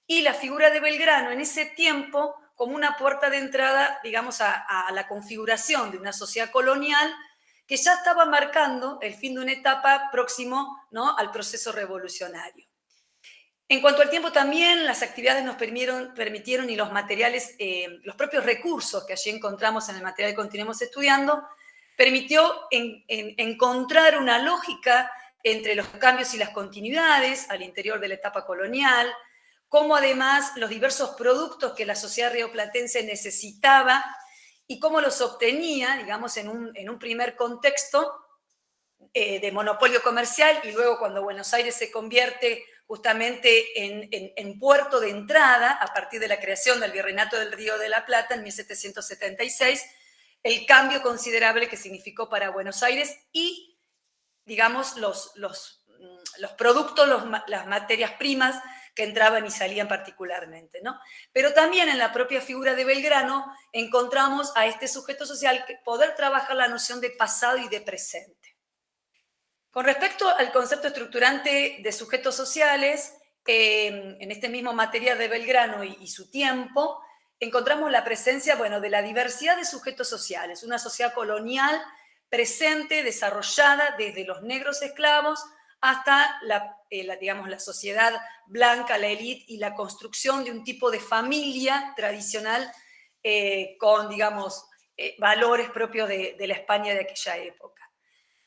y la figura de Belgrano en ese tiempo como una puerta de entrada, digamos, a la configuración de una sociedad colonial que ya estaba marcando el fin de una etapa próximo, ¿no?, al proceso revolucionario. En cuanto al tiempo también, las actividades nos permitieron y los materiales, los propios recursos que allí encontramos en el material que continuemos estudiando, permitió encontrar una lógica entre los cambios y las continuidades al interior de la etapa colonial, cómo además los diversos productos que la sociedad rioplatense necesitaba y cómo los obtenía, digamos, en un primer contexto de monopolio comercial, y luego cuando Buenos Aires se convierte justamente en puerto de entrada a partir de la creación del Virreinato del Río de la Plata en 1776, el cambio considerable que significó para Buenos Aires y, digamos, los productos, las materias primas que entraban y salían particularmente, ¿no? Pero también en la propia figura de Belgrano encontramos a este sujeto social que poder trabajar la noción de pasado y de presente. Con respecto al concepto estructurante de sujetos sociales, en este mismo material de Belgrano y su tiempo, encontramos la presencia, bueno, de la diversidad de sujetos sociales, una sociedad colonial presente, desarrollada desde los negros esclavos hasta digamos, la sociedad blanca, la élite, y la construcción de un tipo de familia tradicional con, digamos, valores propios de la España de aquella época.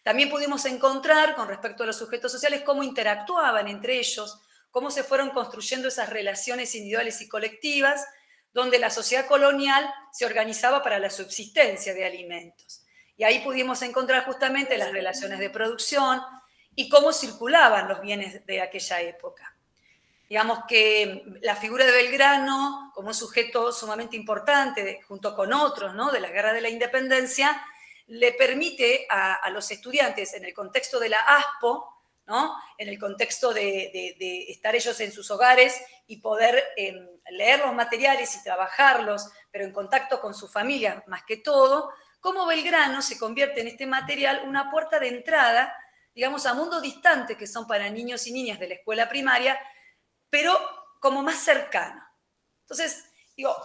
También pudimos encontrar, con respecto a los sujetos sociales, cómo interactuaban entre ellos, cómo se fueron construyendo esas relaciones individuales y colectivas, donde la sociedad colonial se organizaba para la subsistencia de alimentos. Y ahí pudimos encontrar justamente las relaciones de producción y cómo circulaban los bienes de aquella época. Digamos que la figura de Belgrano, como un sujeto sumamente importante, junto con otros, ¿no?, de la Guerra de la Independencia, le permite a los estudiantes, en el contexto de la ASPO, ¿no?, en el contexto de estar ellos en sus hogares y poder leer los materiales y trabajarlos, pero en contacto con su familia más que todo, cómo Belgrano se convierte en este material una puerta de entrada, digamos, a mundos distantes que son para niños y niñas de la escuela primaria, pero como más cercano. Entonces, digo,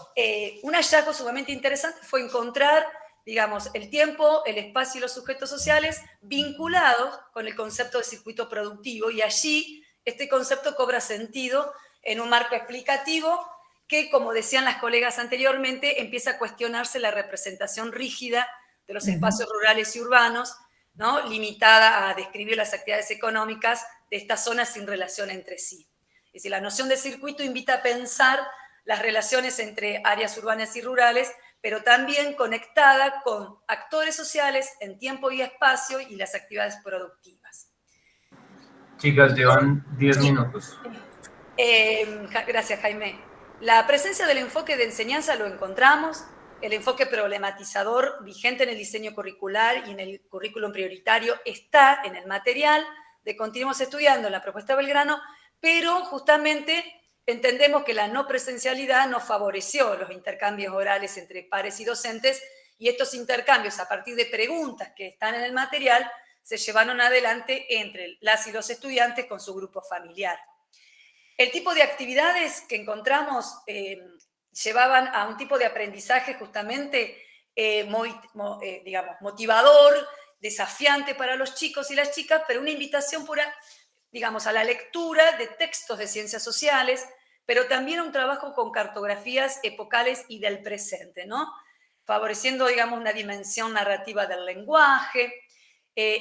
un hallazgo sumamente interesante fue encontrar, digamos, el tiempo, el espacio y los sujetos sociales vinculados con el concepto de circuito productivo, y allí este concepto cobra sentido en un marco explicativo que, como decían las colegas anteriormente, empieza a cuestionarse la representación rígida de los espacios rurales y urbanos, ¿no?, limitada a describir las actividades económicas de estas zonas sin relación entre sí. Es decir, la noción de circuito invita a pensar las relaciones entre áreas urbanas y rurales, pero también conectada con actores sociales en tiempo y espacio y las actividades productivas. Chicas, llevan 10 minutos. Gracias, Jaime. La presencia del enfoque de enseñanza lo encontramos, el enfoque problematizador vigente en el diseño curricular y en el currículum prioritario está en el material de Continuemos Estudiando, en la propuesta Belgrano, pero justamente entendemos que la no presencialidad no favoreció los intercambios orales entre pares y docentes, y estos intercambios, a partir de preguntas que están en el material, se llevaron adelante entre las y los estudiantes con su grupo familiar. El tipo de actividades que encontramos llevaban a un tipo de aprendizaje justamente digamos, motivador, desafiante para los chicos y las chicas, pero una invitación pura, digamos, a la lectura de textos de ciencias sociales, pero también un trabajo con cartografías epocales y del presente, ¿no? Favoreciendo, digamos, una dimensión narrativa del lenguaje,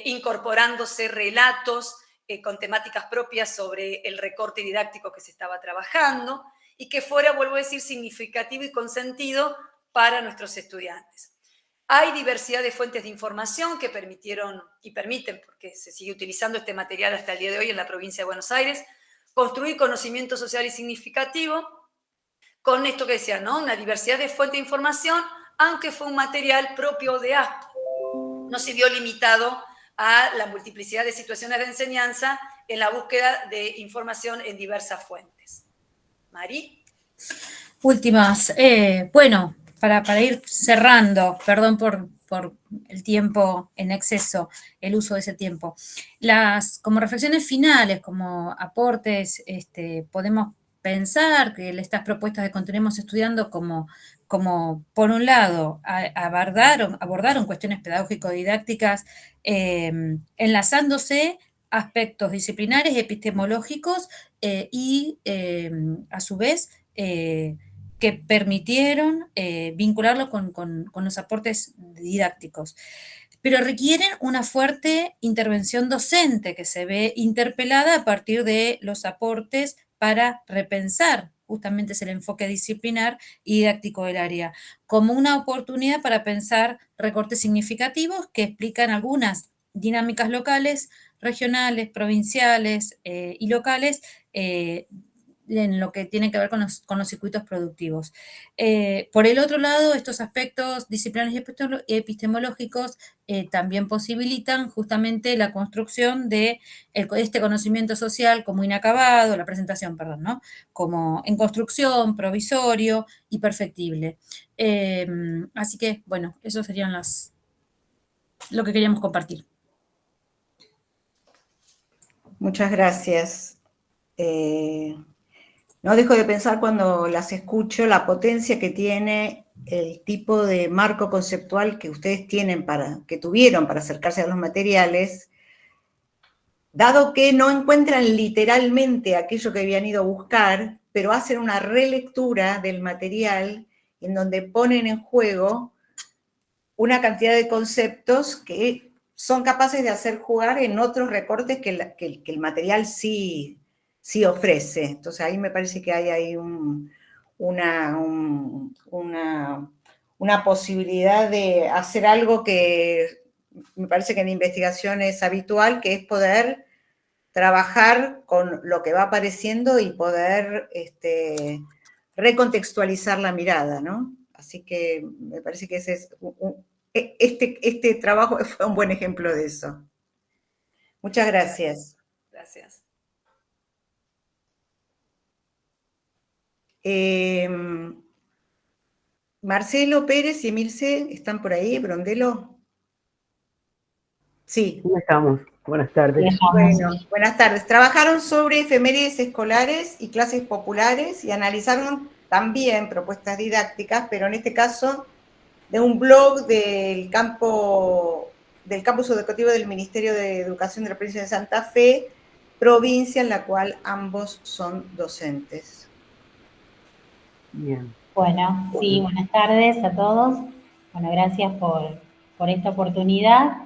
incorporándose relatos con temáticas propias sobre el recorte didáctico que se estaba trabajando y que fuera, vuelvo a decir, significativo y con sentido para nuestros estudiantes. Hay diversidad de fuentes de información que permitieron y permiten, porque se sigue utilizando este material hasta el día de hoy en la provincia de Buenos Aires, construir conocimiento social y significativo con esto que decía, ¿no? Una diversidad de fuentes de información, aunque fue un material propio de ASPO. No se vio limitado a la multiplicidad de situaciones de enseñanza en la búsqueda de información en diversas fuentes. Mari. Últimas. Bueno, para ir cerrando, perdón por el tiempo en exceso, el uso de ese tiempo. Como reflexiones finales, como aportes, podemos pensar que estas propuestas que continuemos estudiando como por un lado, abordaron cuestiones pedagógico-didácticas enlazándose aspectos disciplinares, epistemológicos y a su vez que permitieron vincularlo con los aportes didácticos. Pero requieren una fuerte intervención docente que se ve interpelada a partir de los aportes para repensar justamente es el enfoque disciplinar y didáctico del área, como una oportunidad para pensar recortes significativos que explican algunas dinámicas locales, regionales, provinciales y locales en lo que tiene que ver con los circuitos productivos. Por el otro lado, estos aspectos disciplinarios y epistemológicos también posibilitan justamente la construcción de este conocimiento social como inacabado, la presentación, perdón, ¿no? Como en construcción, provisorio y perfectible. Así que, bueno, esos serían lo que queríamos compartir. Muchas gracias. No dejo de pensar cuando las escucho la potencia que tiene el tipo de marco conceptual que ustedes que tuvieron para acercarse a los materiales, dado que no encuentran literalmente aquello que habían ido a buscar, pero hacen una relectura del material en donde ponen en juego una cantidad de conceptos que son capaces de hacer jugar en otros recortes que el material sí ofrece. Entonces ahí me parece que hay ahí una posibilidad de hacer algo que me parece que en investigación es habitual, que es poder trabajar con lo que va apareciendo y poder recontextualizar la mirada, ¿no? Así que me parece que ese es este trabajo fue un buen ejemplo de eso. Muchas gracias. Gracias. Marcelo Pérez y Emilce, ¿están por ahí? Brondelo. Sí. ¿Cómo estamos? Buenas tardes. Bueno, buenas tardes. Trabajaron sobre efemérides escolares y clases populares y analizaron también propuestas didácticas, pero en este caso de un blog del campus educativo del Ministerio de Educación de la provincia de Santa Fe, provincia en la cual ambos son docentes. Bien. Bueno, sí, buenas tardes a todos. Bueno, gracias por esta oportunidad.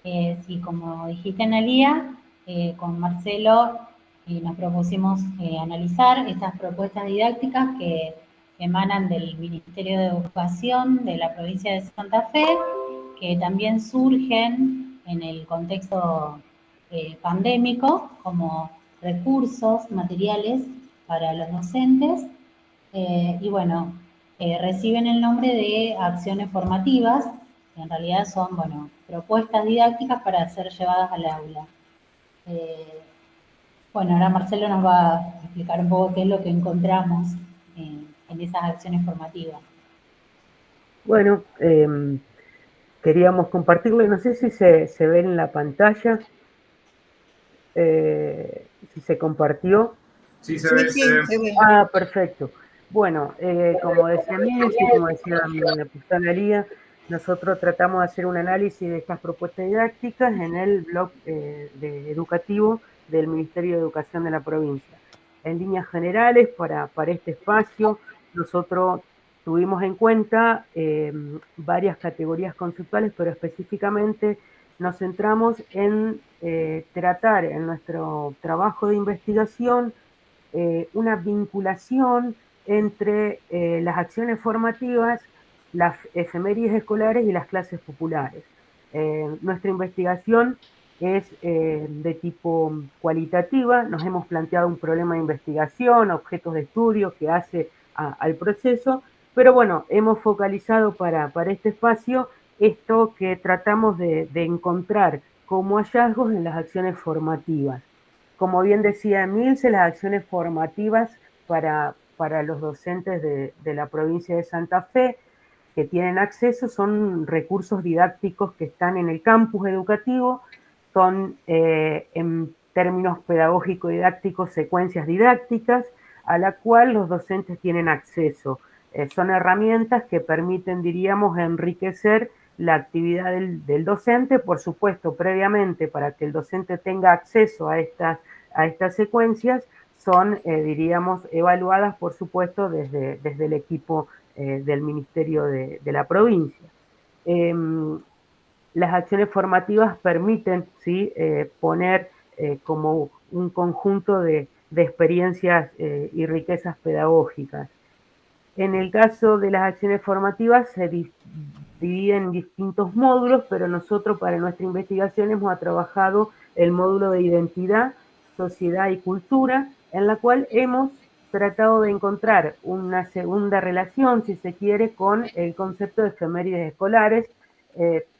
Sí, como dijiste, Analía, con Marcelo nos propusimos analizar estas propuestas didácticas que emanan del Ministerio de Educación de la provincia de Santa Fe, que también surgen en el contexto pandémico como recursos materiales para los docentes. Y bueno, reciben el nombre de acciones formativas, que en realidad son, bueno, propuestas didácticas para ser llevadas al aula. Bueno, ahora Marcelo nos va a explicar un poco qué es lo que encontramos en esas acciones formativas. Bueno, queríamos compartirlo, no sé si se ve en la pantalla, si se compartió. Sí, se ve. Ah, perfecto. Bueno, como decía Miguel y como decía la Analía, nosotros tratamos de hacer un análisis de estas propuestas didácticas en el blog educativo del Ministerio de Educación de la provincia. en líneas generales, para este espacio, nosotros tuvimos en cuenta varias categorías conceptuales, pero específicamente nos centramos en tratar en nuestro trabajo de investigación una vinculación entre las acciones formativas, las efemérides escolares y las clases populares. Nuestra investigación es de tipo cualitativa, nos hemos planteado un problema de investigación, objetos de estudio que hace al proceso, pero bueno, hemos focalizado para este espacio esto que tratamos de encontrar como hallazgos en las acciones formativas. Como bien decía Emilce, las acciones formativas para los docentes de la provincia de Santa Fe que tienen acceso son recursos didácticos que están en el campus educativo, son en términos pedagógico-didácticos secuencias didácticas a la cual los docentes tienen acceso. Son herramientas que permiten, diríamos, enriquecer la actividad del docente, por supuesto, previamente, para que el docente tenga acceso a estas secuencias, son, diríamos, evaluadas, por supuesto, desde el equipo del Ministerio de la provincia. Las acciones formativas permiten, ¿sí?, poner como un conjunto de experiencias y riquezas pedagógicas. En el caso de las acciones formativas se dividen en distintos módulos, pero nosotros para nuestra investigación hemos trabajado el módulo de identidad, sociedad y cultura, en la cual hemos tratado de encontrar una segunda relación, si se quiere, con el concepto de efemérides escolares,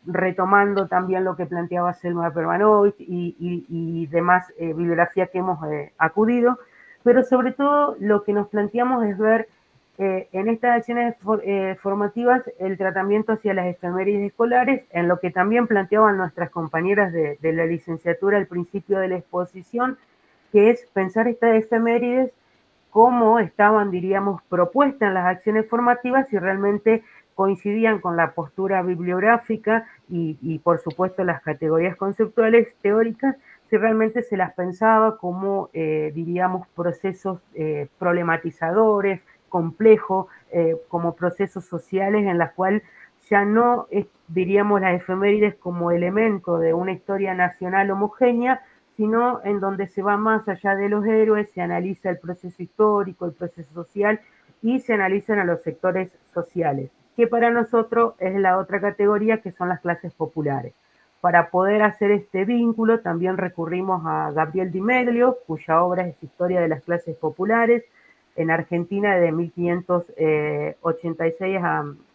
retomando también lo que planteaba Selma Permanovich y demás bibliografía que hemos acudido, pero sobre todo lo que nos planteamos es ver en estas acciones formativas el tratamiento hacia las efemérides escolares, en lo que también planteaban nuestras compañeras de la licenciatura al principio de la exposición, que es pensar estas efemérides cómo estaban, diríamos, propuestas en las acciones formativas, si realmente coincidían con la postura bibliográfica y por supuesto las categorías conceptuales teóricas, si realmente se las pensaba como, diríamos, procesos problematizadores, complejos, como procesos sociales en los cuales ya no diríamos las efemérides como elemento de una historia nacional homogénea, sino en donde se va más allá de los héroes, se analiza el proceso histórico, el proceso social y se analizan a los sectores sociales, que para nosotros es la otra categoría que son las clases populares. Para poder hacer este vínculo también recurrimos a Gabriel Di Meglio, cuya obra es Historia de las clases populares, en Argentina de 1586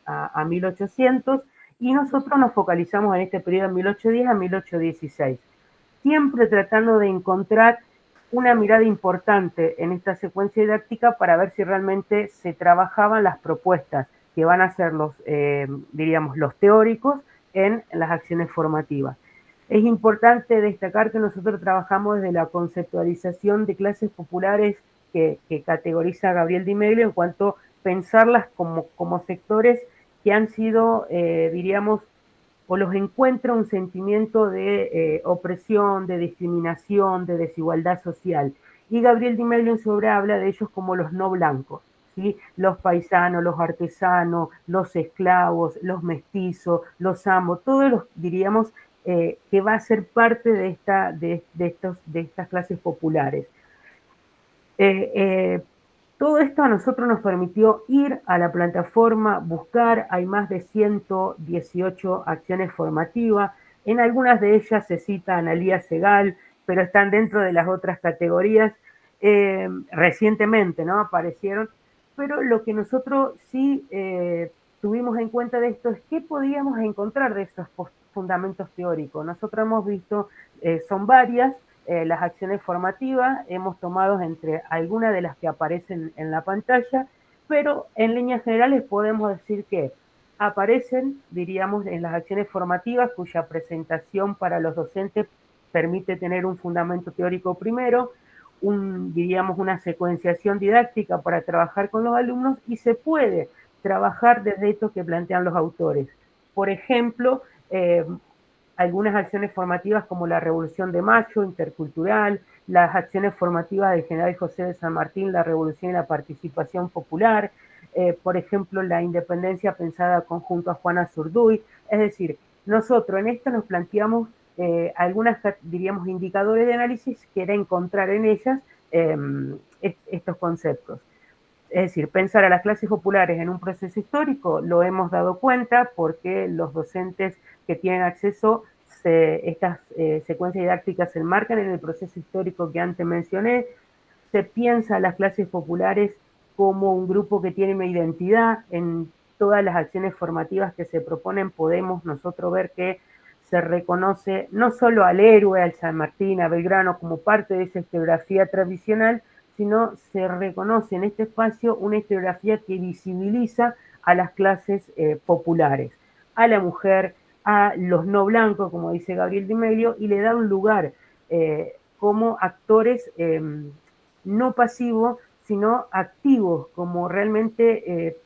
a 1800, y nosotros nos focalizamos en este periodo de 1810 a 1816, siempre tratando de encontrar una mirada importante en esta secuencia didáctica para ver si realmente se trabajaban las propuestas que van a ser diríamos, los teóricos en las acciones formativas. Es importante destacar que nosotros trabajamos desde la conceptualización de clases populares que categoriza Gabriel Di Meglio en cuanto a pensarlas como sectores que han sido, diríamos, o los encuentra un sentimiento de opresión, de discriminación, de desigualdad social. Y Gabriel Di Meglio en su obra habla de ellos como los no blancos, ¿sí? Los paisanos, los artesanos, los esclavos, los mestizos, los amos, todos los, diríamos, que va a ser parte de estas clases populares. Todo esto a nosotros nos permitió ir a la plataforma, buscar, hay más de 118 acciones formativas, en algunas de ellas se cita a Analía Segal, pero están dentro de las otras categorías, recientemente, ¿no?, aparecieron, pero lo que nosotros sí tuvimos en cuenta de esto es qué podíamos encontrar de estos fundamentos teóricos. Nosotros hemos visto, son varias, las acciones formativas, hemos tomado entre algunas de las que aparecen en la pantalla, pero en líneas generales podemos decir que aparecen, diríamos, en las acciones formativas cuya presentación para los docentes permite tener un fundamento teórico primero, diríamos, una secuenciación didáctica para trabajar con los alumnos y se puede trabajar desde esto que plantean los autores. Por ejemplo, algunas acciones formativas como la Revolución de Mayo, intercultural, las acciones formativas del general José de San Martín, la revolución y la participación popular, por ejemplo, la independencia pensada conjunto a Juana Zurduy. Es decir, nosotros en esto nos planteamos algunas, diríamos, indicadores de análisis que era encontrar en ellas estos conceptos. Es decir, pensar a las clases populares en un proceso histórico lo hemos dado cuenta porque los docentes que tienen acceso, estas secuencias didácticas se enmarcan en el proceso histórico que antes mencioné. Se piensa a las clases populares como un grupo que tiene una identidad. En todas las acciones formativas que se proponen podemos nosotros ver que se reconoce no solo al héroe, al San Martín, a Belgrano como parte de esa historiografía tradicional, sino se reconoce en este espacio una historiografía que visibiliza a las clases populares, a la mujer, a los no blancos, como dice Gabriel Di Meglio, y le da un lugar como actores no pasivos, sino activos, como realmente,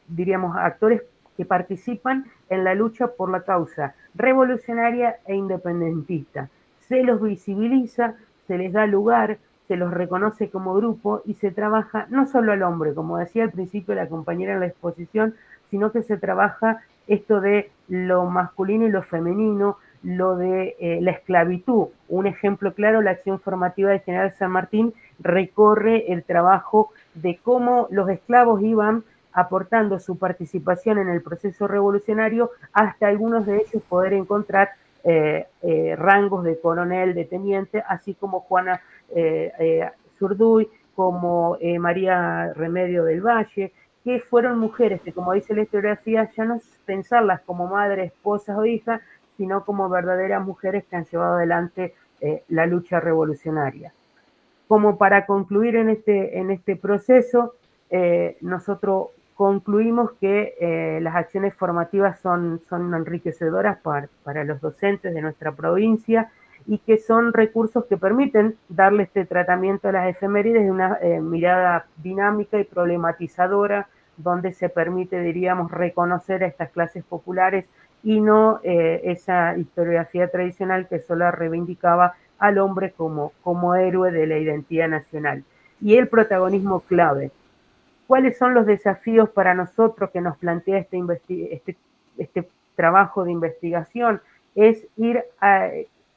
diríamos, actores que participan en la lucha por la causa revolucionaria e independentista. Se los visibiliza, se les da lugar, se los reconoce como grupo y se trabaja no solo al hombre, como decía al principio la compañera en la exposición, sino que se trabaja esto de lo masculino y lo femenino, lo de la esclavitud. Un ejemplo claro, la acción formativa del general San Martín recorre el trabajo de cómo los esclavos iban aportando su participación en el proceso revolucionario hasta algunos de ellos poder encontrar rangos de coronel, de teniente, así como Juana Zurduy, como María Remedio del Valle, que fueron mujeres que, como dice la historiografía, ya no es pensarlas como madres, esposas o hijas, sino como verdaderas mujeres que han llevado adelante la lucha revolucionaria. Como para concluir en este proceso, nosotros concluimos que las acciones formativas son enriquecedoras para los docentes de nuestra provincia y que son recursos que permiten darle este tratamiento a las efemérides de una mirada dinámica y problematizadora, donde se permite, diríamos, reconocer a estas clases populares y no esa historiografía tradicional que solo reivindicaba al hombre como héroe de la identidad nacional. Y el protagonismo clave. ¿Cuáles son los desafíos para nosotros que nos plantea este trabajo de investigación? Es ir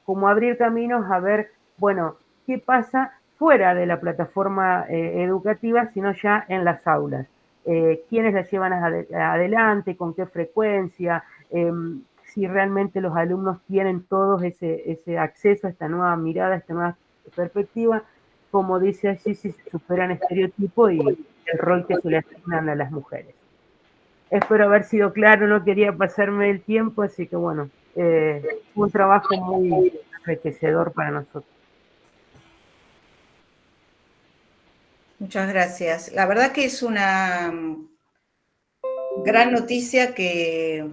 como abrir caminos a ver, bueno, qué pasa fuera de la plataforma educativa, sino ya en las aulas. ¿Quiénes las llevan adelante? ¿Con qué frecuencia? Si realmente los alumnos tienen todos ese acceso a esta nueva mirada, a esta nueva perspectiva. Como dice allí, si se superan estereotipos y el rol que se le asignan a las mujeres. Espero haber sido claro, no quería pasarme el tiempo, así que bueno, fue un trabajo muy enriquecedor para nosotros. Muchas gracias. La verdad que es una gran noticia que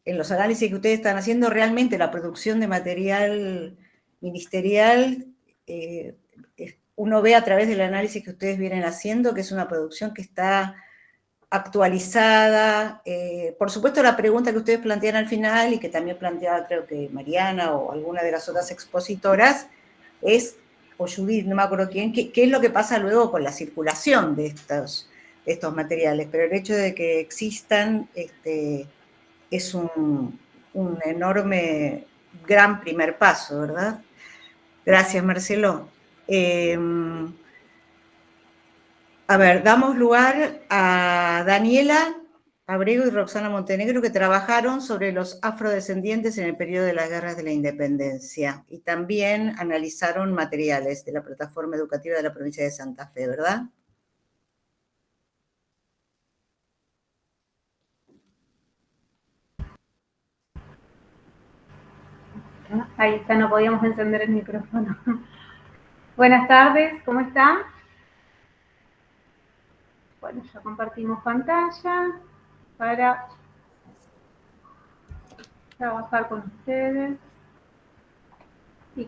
en los análisis que ustedes están haciendo, realmente la producción de material ministerial, uno ve a través del análisis que ustedes vienen haciendo que es una producción que está actualizada. Por supuesto, la pregunta que ustedes plantean al final y que también planteaba creo que Mariana o alguna de las otras expositoras es, o Judith, no me acuerdo quién, qué es lo que pasa luego con la circulación de estos materiales, pero el hecho de que existan es un enorme, gran primer paso, ¿verdad? Gracias, Marcelo. A ver, damos lugar a Daniela Abrego y Roxana Montenegro, que trabajaron sobre los afrodescendientes en el periodo de las guerras de la independencia y también analizaron materiales de la plataforma educativa de la provincia de Santa Fe, ¿verdad? Ahí está, no podíamos encender el micrófono. Buenas tardes, ¿cómo están? Bueno, ya compartimos pantalla para trabajar con ustedes. Y...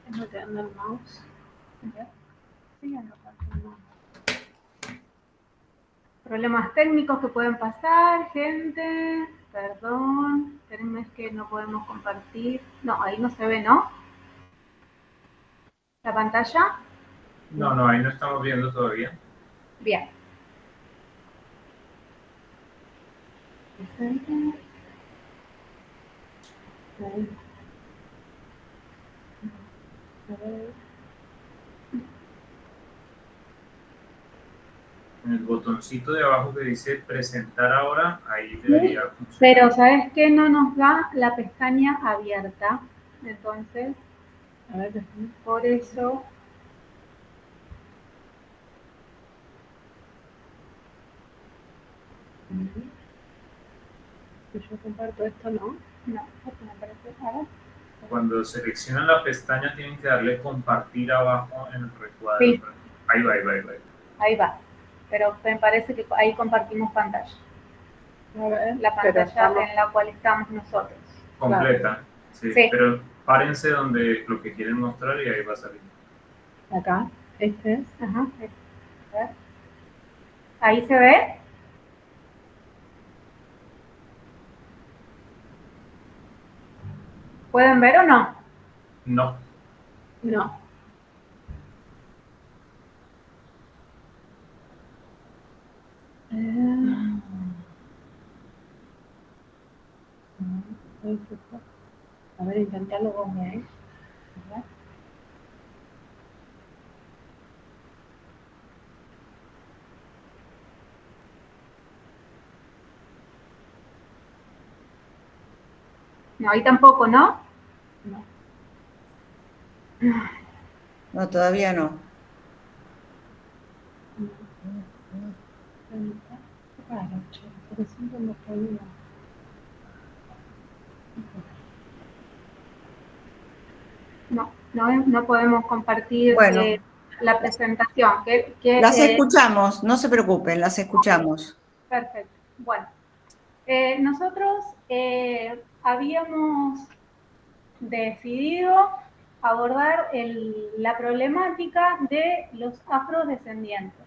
Estoy metiendo el mouse. Problemas técnicos que pueden pasar, gente. Perdón, espérenme, es que no podemos compartir. No, ahí no se ve, ¿no? ¿La pantalla? No, ahí no estamos viendo todavía. Bien. En el botoncito de abajo que dice presentar ahora, ahí debería funcionar. Pero ¿sabes qué? No nos da la pestaña abierta. Entonces, a ver, por eso... Si yo comparto esto, ¿no? No, porque me parece raro. Cuando seleccionan la pestaña tienen que darle compartir abajo en el recuadro. Sí. Ahí va. Ahí va. Pero me parece que ahí compartimos pantalla. A ver, la pantalla en la cual estamos nosotros. Completa. Claro. Sí, Sí. pero párense donde lo que quieren mostrar y ahí va a salir. Acá, este es. Ajá. A ver. Ahí se ve. ¿Pueden ver o no? No. No. A ver, intentarlo vos, ¿eh? No, ahí tampoco, ¿no? No. No, todavía no. No podemos compartir Bueno. la presentación. Las escuchamos, no se preocupen, las escuchamos. Perfecto. Bueno, nosotros habíamos decidido abordar la problemática de los afrodescendientes.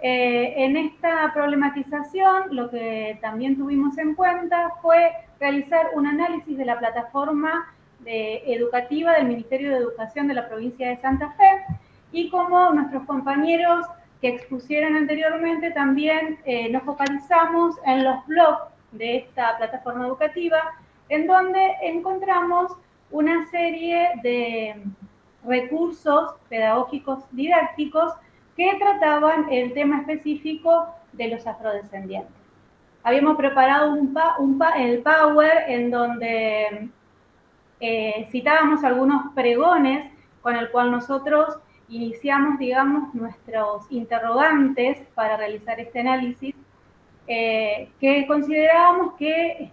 En esta problematización, lo que también tuvimos en cuenta fue realizar un análisis de la plataforma educativa del Ministerio de Educación de la provincia de Santa Fe, y como nuestros compañeros que expusieron anteriormente, también nos focalizamos en los blogs de esta plataforma educativa, en donde encontramos una serie de recursos pedagógicos didácticos que trataban el tema específico de los afrodescendientes. Habíamos preparado el Power en donde citábamos algunos pregones con el cual nosotros iniciamos, digamos, nuestros interrogantes para realizar este análisis, que considerábamos que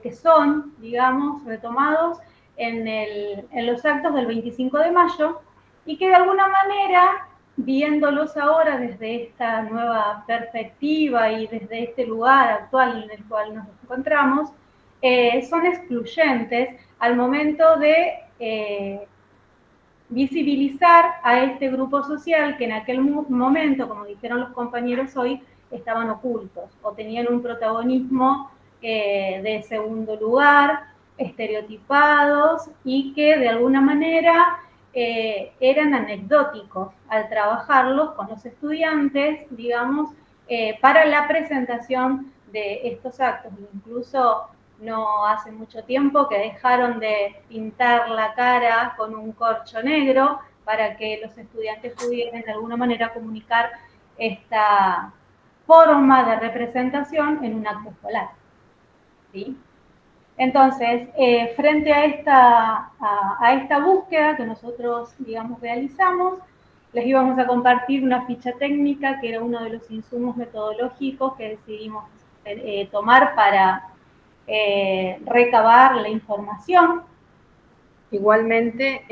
que son, digamos, retomados en los actos del 25 de mayo, y que de alguna manera, viéndolos ahora desde esta nueva perspectiva y desde este lugar actual en el cual nos encontramos, son excluyentes al momento de visibilizar a este grupo social que en aquel momento, como dijeron los compañeros hoy, estaban ocultos o tenían un protagonismo de segundo lugar, estereotipados, y que de alguna manera eran anecdóticos al trabajarlos con los estudiantes, digamos, para la presentación de estos actos. Incluso no hace mucho tiempo que dejaron de pintar la cara con un corcho negro para que los estudiantes pudieran de alguna manera comunicar esta forma de representación en un acto escolar. ¿Sí? Entonces, frente a esta búsqueda que nosotros, digamos, realizamos, les íbamos a compartir una ficha técnica que era uno de los insumos metodológicos que decidimos tomar para recabar la información. Igualmente,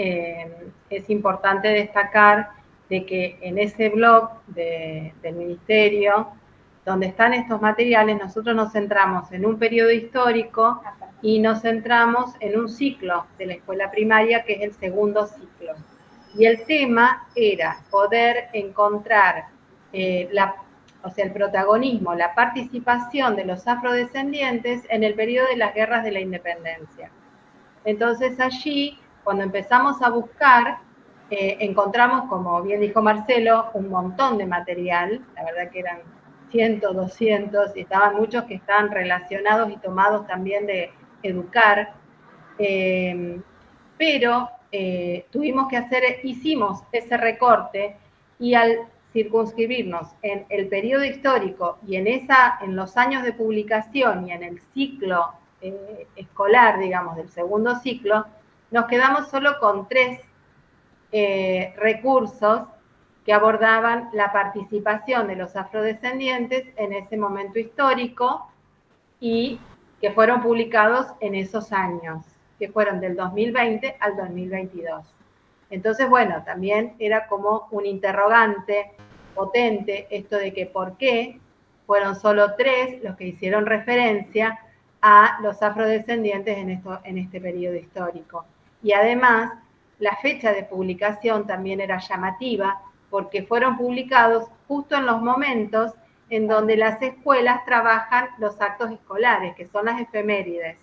es importante destacar de que en ese blog del Ministerio, donde están estos materiales, nosotros nos centramos en un periodo histórico y nos centramos en un ciclo de la escuela primaria, que es el segundo ciclo. Y el tema era poder encontrar el protagonismo, la participación de los afrodescendientes en el periodo de las guerras de la independencia. Entonces allí, cuando empezamos a buscar, encontramos, como bien dijo Marcelo, un montón de material, la verdad que eran 100, 200, y estaban muchos que estaban relacionados y tomados también de educar, pero hicimos ese recorte, y al circunscribirnos en el periodo histórico y en los años de publicación y en el ciclo escolar, digamos, del segundo ciclo, nos quedamos solo con 3 recursos que abordaban la participación de los afrodescendientes en ese momento histórico y que fueron publicados en esos años, que fueron del 2020 al 2022. Entonces, bueno, también era como un interrogante potente esto de que por qué fueron solo 3 los que hicieron referencia a los afrodescendientes en este periodo histórico. Y además, la fecha de publicación también era llamativa, porque fueron publicados justo en los momentos en donde las escuelas trabajan los actos escolares, que son las efemérides.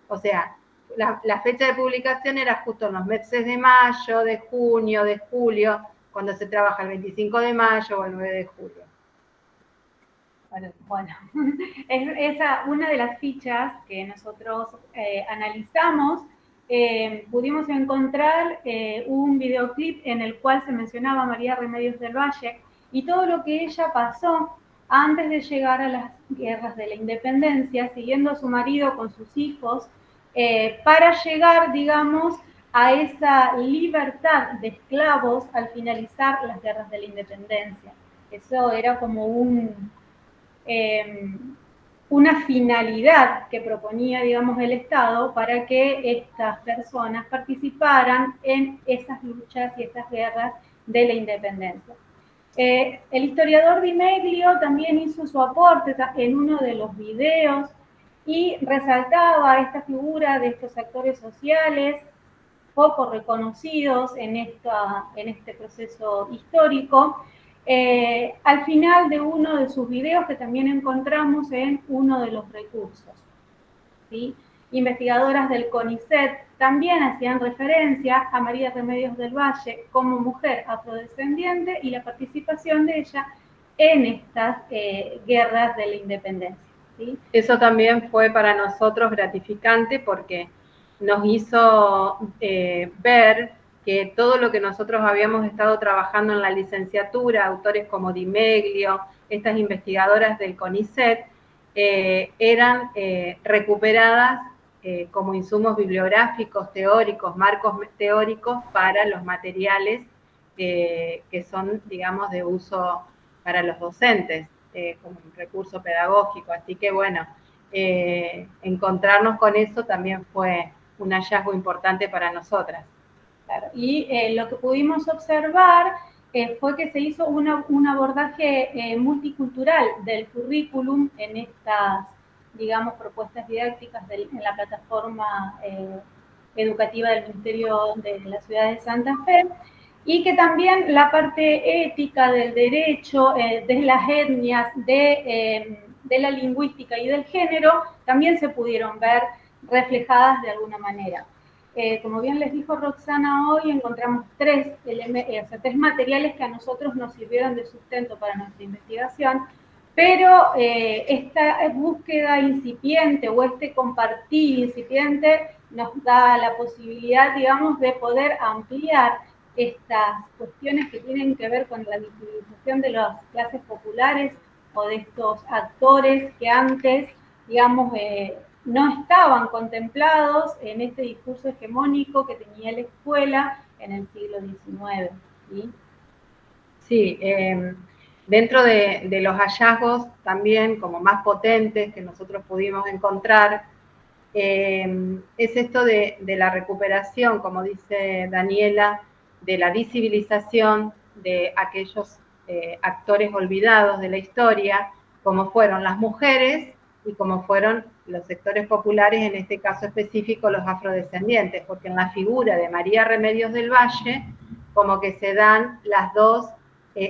O sea, la fecha de publicación era justo en los meses de mayo, de junio, de julio, cuando se trabaja el 25 de mayo o el 9 de julio. Bueno, es una de las fichas que nosotros analizamos. Pudimos encontrar un videoclip en el cual se mencionaba a María Remedios del Valle y todo lo que ella pasó antes de llegar a las guerras de la independencia, siguiendo a su marido con sus hijos, para llegar, digamos, a esa libertad de esclavos al finalizar las guerras de la independencia. Eso era como una finalidad que proponía, digamos, el Estado para que estas personas participaran en esas luchas y estas guerras de la independencia. El historiador Di Meglio también hizo su aporte en uno de los videos y resaltaba esta figura de estos actores sociales poco reconocidos en este proceso histórico. Al final de uno de sus videos, que también encontramos en uno de los recursos, ¿sí? Investigadoras del CONICET también hacían referencia a María Remedios del Valle como mujer afrodescendiente y la participación de ella en estas guerras de la independencia, ¿sí? Eso también fue para nosotros gratificante porque nos hizo ver que todo lo que nosotros habíamos estado trabajando en la licenciatura, autores como Di Meglio, estas investigadoras del CONICET, eran recuperadas como insumos bibliográficos, teóricos, marcos teóricos para los materiales que son, digamos, de uso para los docentes, como un recurso pedagógico. Así que, bueno, encontrarnos con eso también fue un hallazgo importante para nosotras. Claro. Y lo que pudimos observar fue que se hizo un abordaje multicultural del currículum en estas, digamos, propuestas didácticas en la plataforma educativa del Ministerio de la Ciudad de Santa Fe, y que también la parte ética del derecho, de las etnias, de la lingüística y del género, también se pudieron ver reflejadas de alguna manera. Como bien les dijo Roxana hoy, encontramos 3 materiales que a nosotros nos sirvieron de sustento para nuestra investigación, pero esta búsqueda incipiente o este compartir incipiente nos da la posibilidad, digamos, de poder ampliar estas cuestiones que tienen que ver con la visibilización de las clases populares o de estos actores que antes, digamos, no estaban contemplados en este discurso hegemónico que tenía la escuela en el siglo XIX. ¿Sí? Sí, dentro de los hallazgos también como más potentes que nosotros pudimos encontrar, es esto de la recuperación, como dice Daniela, de la visibilización de aquellos actores olvidados de la historia, como fueron las mujeres y como fueron los sectores populares, en este caso específico los afrodescendientes, porque en la figura de María Remedios del Valle, como que se dan las dos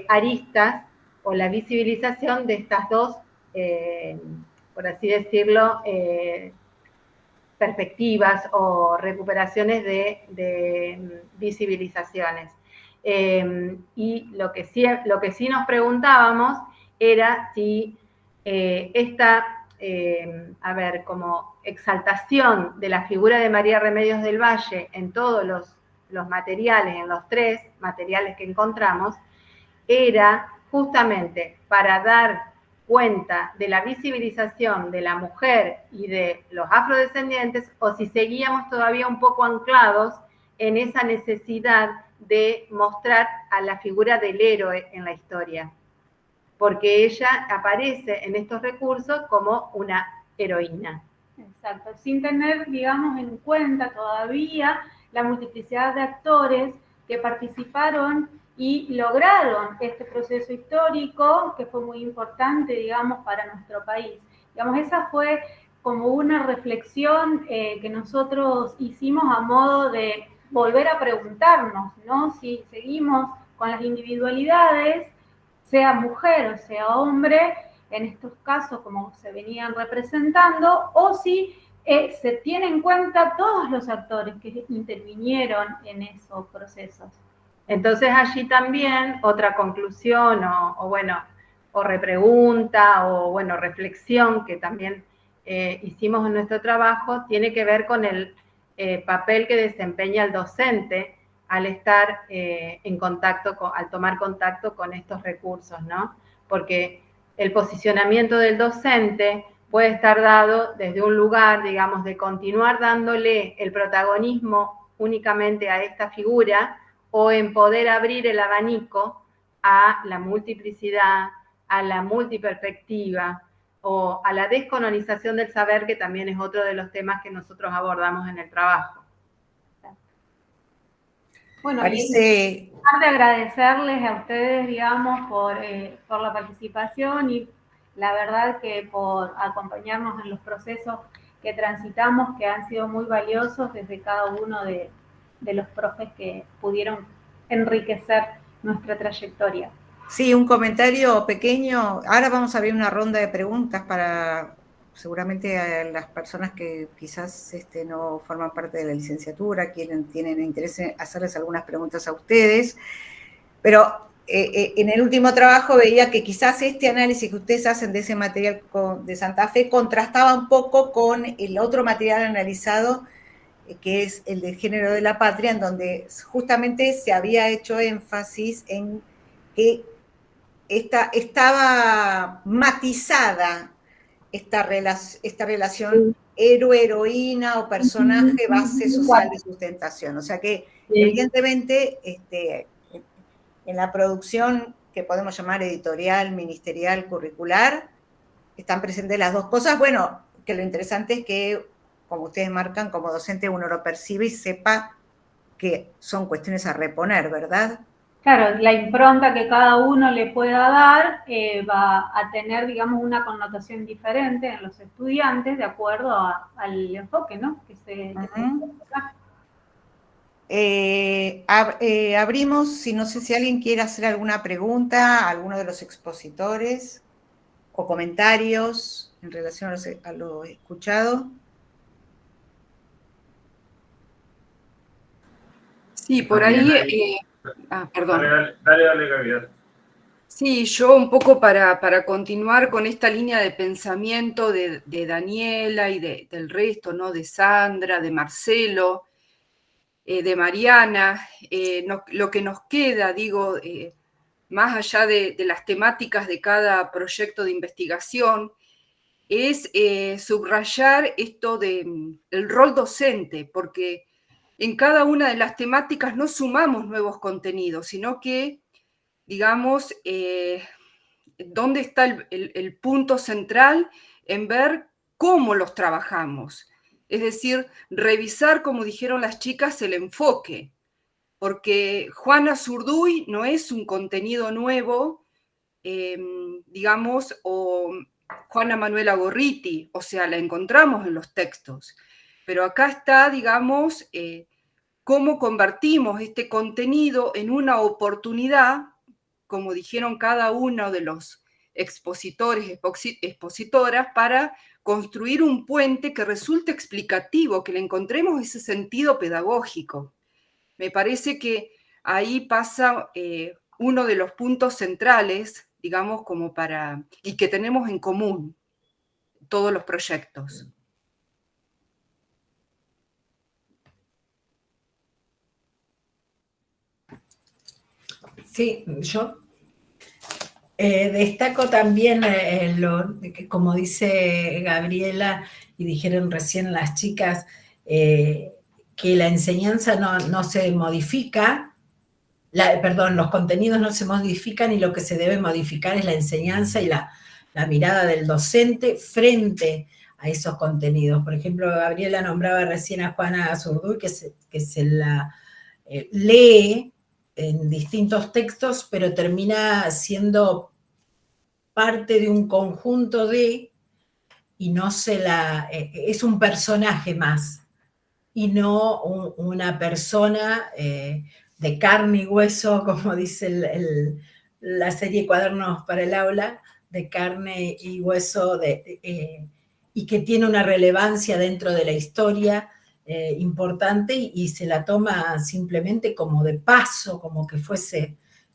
aristas o la visibilización de estas dos, por así decirlo, perspectivas o recuperaciones de visibilizaciones. Y lo que sí nos preguntábamos era si esta, como exaltación de la figura de María Remedios del Valle en todos los materiales, en los 3 materiales que encontramos, era justamente para dar cuenta de la visibilización de la mujer y de los afrodescendientes, o si seguíamos todavía un poco anclados en esa necesidad de mostrar a la figura del héroe en la historia, porque ella aparece en estos recursos como una heroína. Exacto, sin tener, digamos, en cuenta todavía la multiplicidad de actores que participaron y lograron este proceso histórico que fue muy importante, digamos, para nuestro país. Digamos, esa fue como una reflexión que nosotros hicimos a modo de volver a preguntarnos, ¿no? Si seguimos con las individualidades, sea mujer o sea hombre, en estos casos como se venían representando, o si se tienen en cuenta todos los actores que intervinieron en esos procesos. Entonces allí también otra conclusión o repregunta o reflexión que también hicimos en nuestro trabajo tiene que ver con el papel que desempeña el docente al estar en contacto, al tomar contacto con estos recursos, ¿no? Porque el posicionamiento del docente puede estar dado desde un lugar, digamos, de continuar dándole el protagonismo únicamente a esta figura, o en poder abrir el abanico a la multiplicidad, a la multiperspectiva, o a la descolonización del saber, que también es otro de los temas que nosotros abordamos en el trabajo. Bueno, y de agradecerles a ustedes, digamos, por la participación y la verdad que por acompañarnos en los procesos que transitamos, que han sido muy valiosos desde cada uno de los profes que pudieron enriquecer nuestra trayectoria. Sí, un comentario pequeño. Ahora vamos a abrir una ronda de preguntas para seguramente a las personas que quizás no forman parte de la licenciatura, tienen interés en hacerles algunas preguntas a ustedes, pero en el último trabajo veía que quizás este análisis que ustedes hacen de ese material de Santa Fe contrastaba un poco con el otro material analizado, que es el del género de la patria, en donde justamente se había hecho énfasis en que estaba matizada esta relación héroe-heroína o personaje base social de sustentación. O sea que, evidentemente, en la producción que podemos llamar editorial, ministerial, curricular, están presentes las dos cosas. Bueno, que lo interesante es que, como ustedes marcan, como docente uno lo percibe y sepa que son cuestiones a reponer, ¿verdad? Claro, la impronta que cada uno le pueda dar va a tener, digamos, una connotación diferente en los estudiantes de acuerdo al enfoque, ¿no? Que se abrimos, no sé si alguien quiere hacer alguna pregunta a alguno de los expositores o comentarios en relación a lo escuchado. Sí, por ahí... perdón. Dale, Gabriel. Sí, yo un poco para continuar con esta línea de pensamiento de Daniela y del resto, ¿no? De Sandra, de Marcelo, de Mariana, lo que nos queda, digo, más allá de las temáticas de cada proyecto de investigación, es subrayar esto del rol docente, porque en cada una de las temáticas no sumamos nuevos contenidos, sino que, digamos, dónde está el punto central en ver cómo los trabajamos. Es decir, revisar, como dijeron las chicas, el enfoque, porque Juana Zurduy no es un contenido nuevo, digamos, o Juana Manuela Gorriti, o sea, la encontramos en los textos, pero acá está, digamos, cómo convertimos este contenido en una oportunidad, como dijeron cada uno de los expositores, expositoras, para construir un puente que resulte explicativo, que le encontremos ese sentido pedagógico. Me parece que ahí pasa uno de los puntos centrales, digamos, y que tenemos en común todos los proyectos. Sí, yo destaco también, como dice Gabriela y dijeron recién las chicas, que la enseñanza no se modifica, los contenidos no se modifican y lo que se debe modificar es la enseñanza y la mirada del docente frente a esos contenidos. Por ejemplo, Gabriela nombraba recién a Juana Azurduy, que se la lee en distintos textos, pero termina siendo parte de un conjunto y no es un personaje más, y no una persona de carne y hueso, como dice la serie Cuadernos para el Aula, de carne y hueso, y que tiene una relevancia dentro de la historia importante, y se la toma simplemente como de paso, como que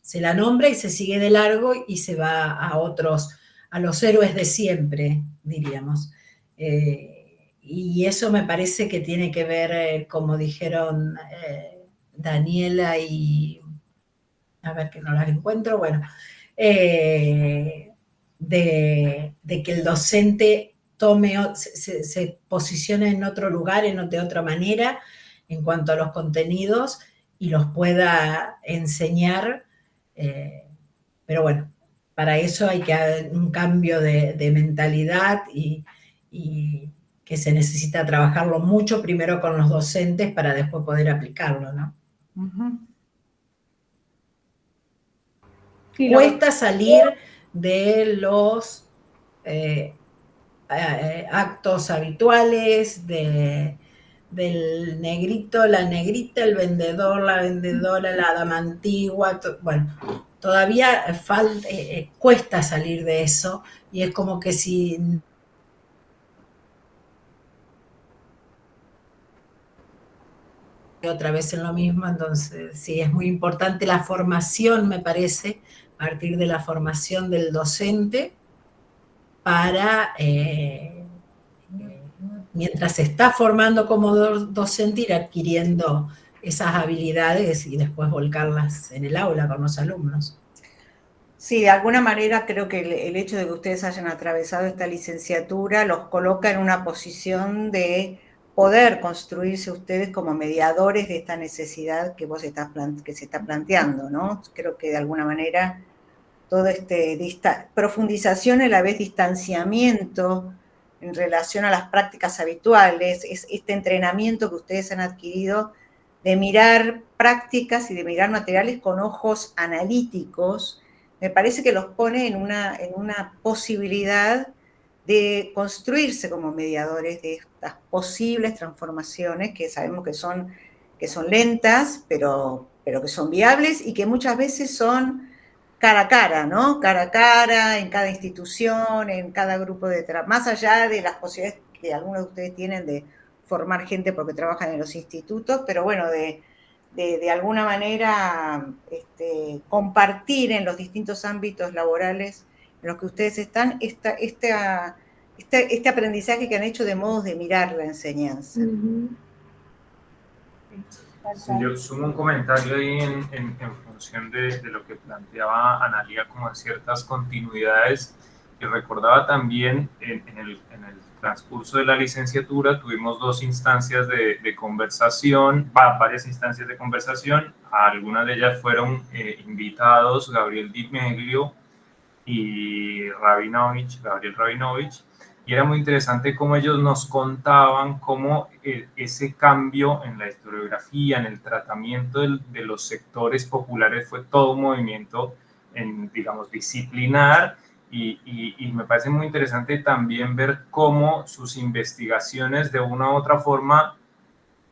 se la nombra y se sigue de largo y se va a los héroes de siempre, diríamos. Y eso me parece que tiene que ver, como dijeron Daniela y, a ver que no las encuentro, bueno, de que el docente se posicione en otro lugar, de otra manera, en cuanto a los contenidos, y los pueda enseñar, pero bueno, para eso hay que haber un cambio de mentalidad y que se necesita trabajarlo mucho, primero con los docentes, para después poder aplicarlo, ¿no? Uh-huh. Cuesta salir de los actos habituales, del negrito, la negrita, el vendedor, la vendedora, la dama antigua, bueno, todavía cuesta salir de eso, y es como que si otra vez en lo mismo. Entonces sí, es muy importante la formación, me parece, a partir de la formación del docente, para mientras se está formando como docente, ir adquiriendo esas habilidades y después volcarlas en el aula con los alumnos. Sí, de alguna manera creo que el hecho de que ustedes hayan atravesado esta licenciatura los coloca en una posición de poder construirse ustedes como mediadores de esta necesidad que que se está planteando, ¿no? Creo que de alguna manera todo profundización y a la vez distanciamiento en relación a las prácticas habituales, este entrenamiento que ustedes han adquirido de mirar prácticas y de mirar materiales con ojos analíticos, me parece que los pone en una posibilidad de construirse como mediadores de estas posibles transformaciones que sabemos que son lentas, pero que son viables y que muchas veces son cara a cara, ¿no? Cara a cara, en cada institución, en cada grupo de trabajo, más allá de las posibilidades que algunos de ustedes tienen de formar gente porque trabajan en los institutos, pero bueno, de alguna manera compartir en los distintos ámbitos laborales en los que ustedes están este aprendizaje que han hecho de modos de mirar la enseñanza. Uh-huh. Sí, yo sumo un comentario ahí en función de lo que planteaba Analía, como de ciertas continuidades, y recordaba también en el transcurso de la licenciatura tuvimos dos instancias de conversación, varias instancias de conversación. A algunas de ellas fueron invitados Gabriel Di Meglio y Gabriel Rabinovich, y era muy interesante cómo ellos nos contaban cómo ese cambio en la historiografía, en el tratamiento de los sectores populares, fue todo un movimiento, digamos, disciplinar, y me parece muy interesante también ver cómo sus investigaciones de una u otra forma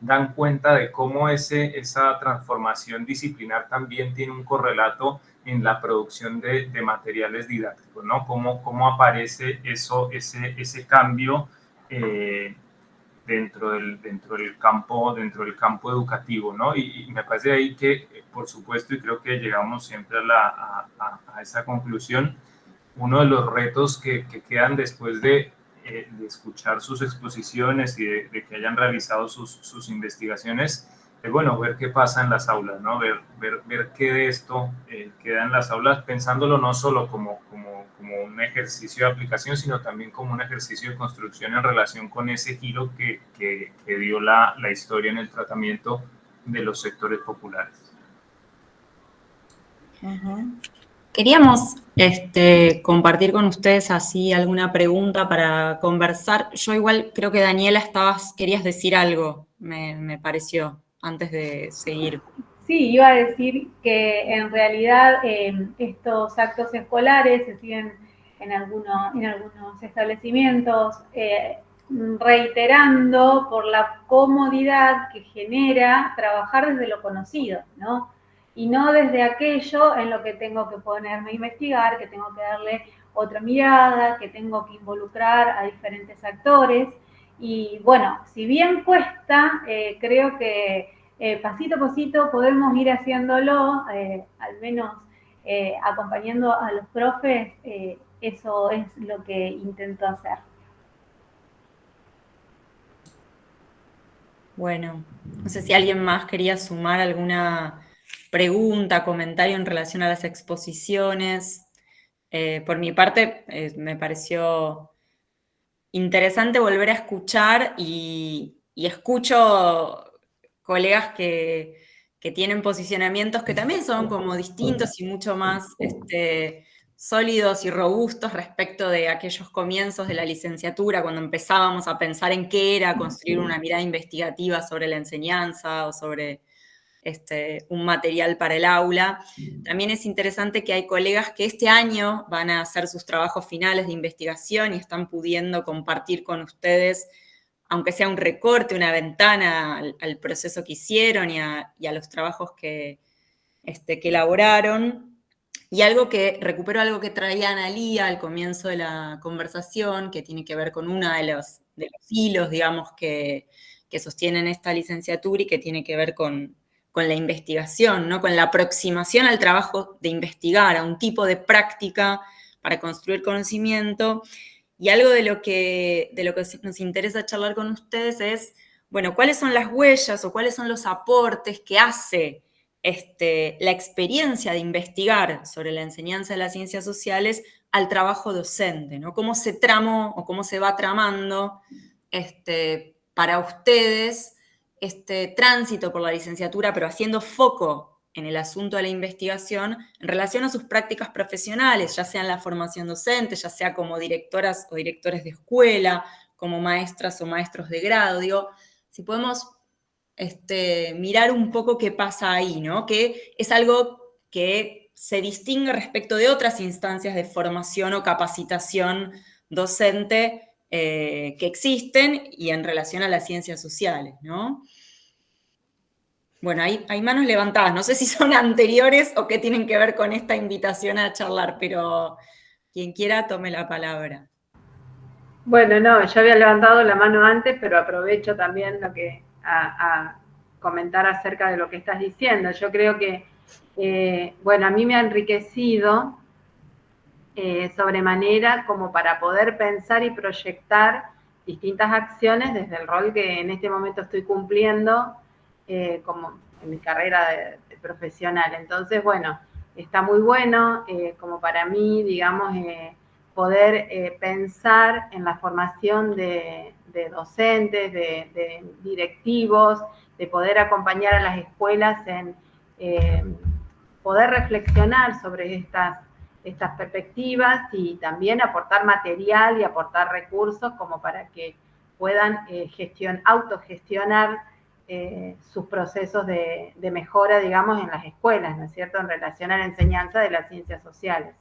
dan cuenta de cómo esa transformación disciplinar también tiene un correlato en la producción de materiales didácticos, ¿no? Cómo aparece ese cambio dentro del campo educativo, ¿no? Y me parece ahí que, por supuesto, y creo que llegamos siempre a esa conclusión, uno de los retos que quedan después de escuchar sus exposiciones y de que hayan realizado sus investigaciones, es bueno ver qué pasa en las aulas, ¿no? Ver qué de esto queda en las aulas, pensándolo no solo como un ejercicio de aplicación, sino también como un ejercicio de construcción en relación con ese giro que dio la historia en el tratamiento de los sectores populares. Queríamos compartir con ustedes así alguna pregunta para conversar. Yo igual creo que Daniela querías decir algo, me pareció, antes de seguir. Sí, iba a decir que en realidad estos actos escolares se siguen en algunos establecimientos reiterando por la comodidad que genera trabajar desde lo conocido, ¿no? Y no desde aquello en lo que tengo que ponerme a investigar, que tengo que darle otra mirada, que tengo que involucrar a diferentes actores. Y bueno, si bien cuesta, creo que pasito a pasito podemos ir haciéndolo, al menos acompañando a los profes, eso es lo que intento hacer. Bueno, no sé si alguien más quería sumar alguna pregunta, comentario en relación a las exposiciones. Por mi parte, me pareció interesante volver a escuchar y escucho colegas que tienen posicionamientos que también son como distintos y mucho más sólidos y robustos respecto de aquellos comienzos de la licenciatura, cuando empezábamos a pensar en qué era construir una mirada investigativa sobre la enseñanza o sobre un material para el aula. También es interesante que hay colegas que este año van a hacer sus trabajos finales de investigación y están pudiendo compartir con ustedes, aunque sea un recorte, una ventana al proceso que hicieron y a los trabajos que elaboraron. Y recupero algo que traía Analía al comienzo de la conversación, que tiene que ver con uno de los hilos, digamos, que sostienen esta licenciatura y que tiene que ver con la investigación, ¿no? Con la aproximación al trabajo de investigar, a un tipo de práctica para construir conocimiento. Y algo de lo que nos interesa charlar con ustedes es, bueno, cuáles son las huellas o cuáles son los aportes que hace la experiencia de investigar sobre la enseñanza de las ciencias sociales al trabajo docente, ¿no? Cómo se tramó o cómo se va tramando para ustedes este tránsito por la licenciatura, pero haciendo foco en el asunto de la investigación en relación a sus prácticas profesionales, ya sea en la formación docente, ya sea como directoras o directores de escuela, como maestras o maestros de grado. Digo, si podemos mirar un poco qué pasa ahí, ¿no? Que es algo que se distingue respecto de otras instancias de formación o capacitación docente que existen y en relación a las ciencias sociales, ¿no? Bueno, hay manos levantadas. No sé si son anteriores o qué tienen que ver con esta invitación a charlar, pero quien quiera tome la palabra. Bueno, no, yo había levantado la mano antes, pero aprovecho también a comentar acerca de lo que estás diciendo. Yo creo que, bueno, a mí me ha enriquecido sobremanera como para poder pensar y proyectar distintas acciones desde el rol que en este momento estoy cumpliendo como en mi carrera de profesional. Entonces, bueno, está muy bueno como para mí, digamos, poder pensar en la formación de docentes, de directivos, de poder acompañar a las escuelas en poder reflexionar sobre estas perspectivas y también aportar material y aportar recursos como para que puedan autogestionar sus procesos de mejora, digamos, en las escuelas, ¿no es cierto?, en relación a la enseñanza de las ciencias sociales.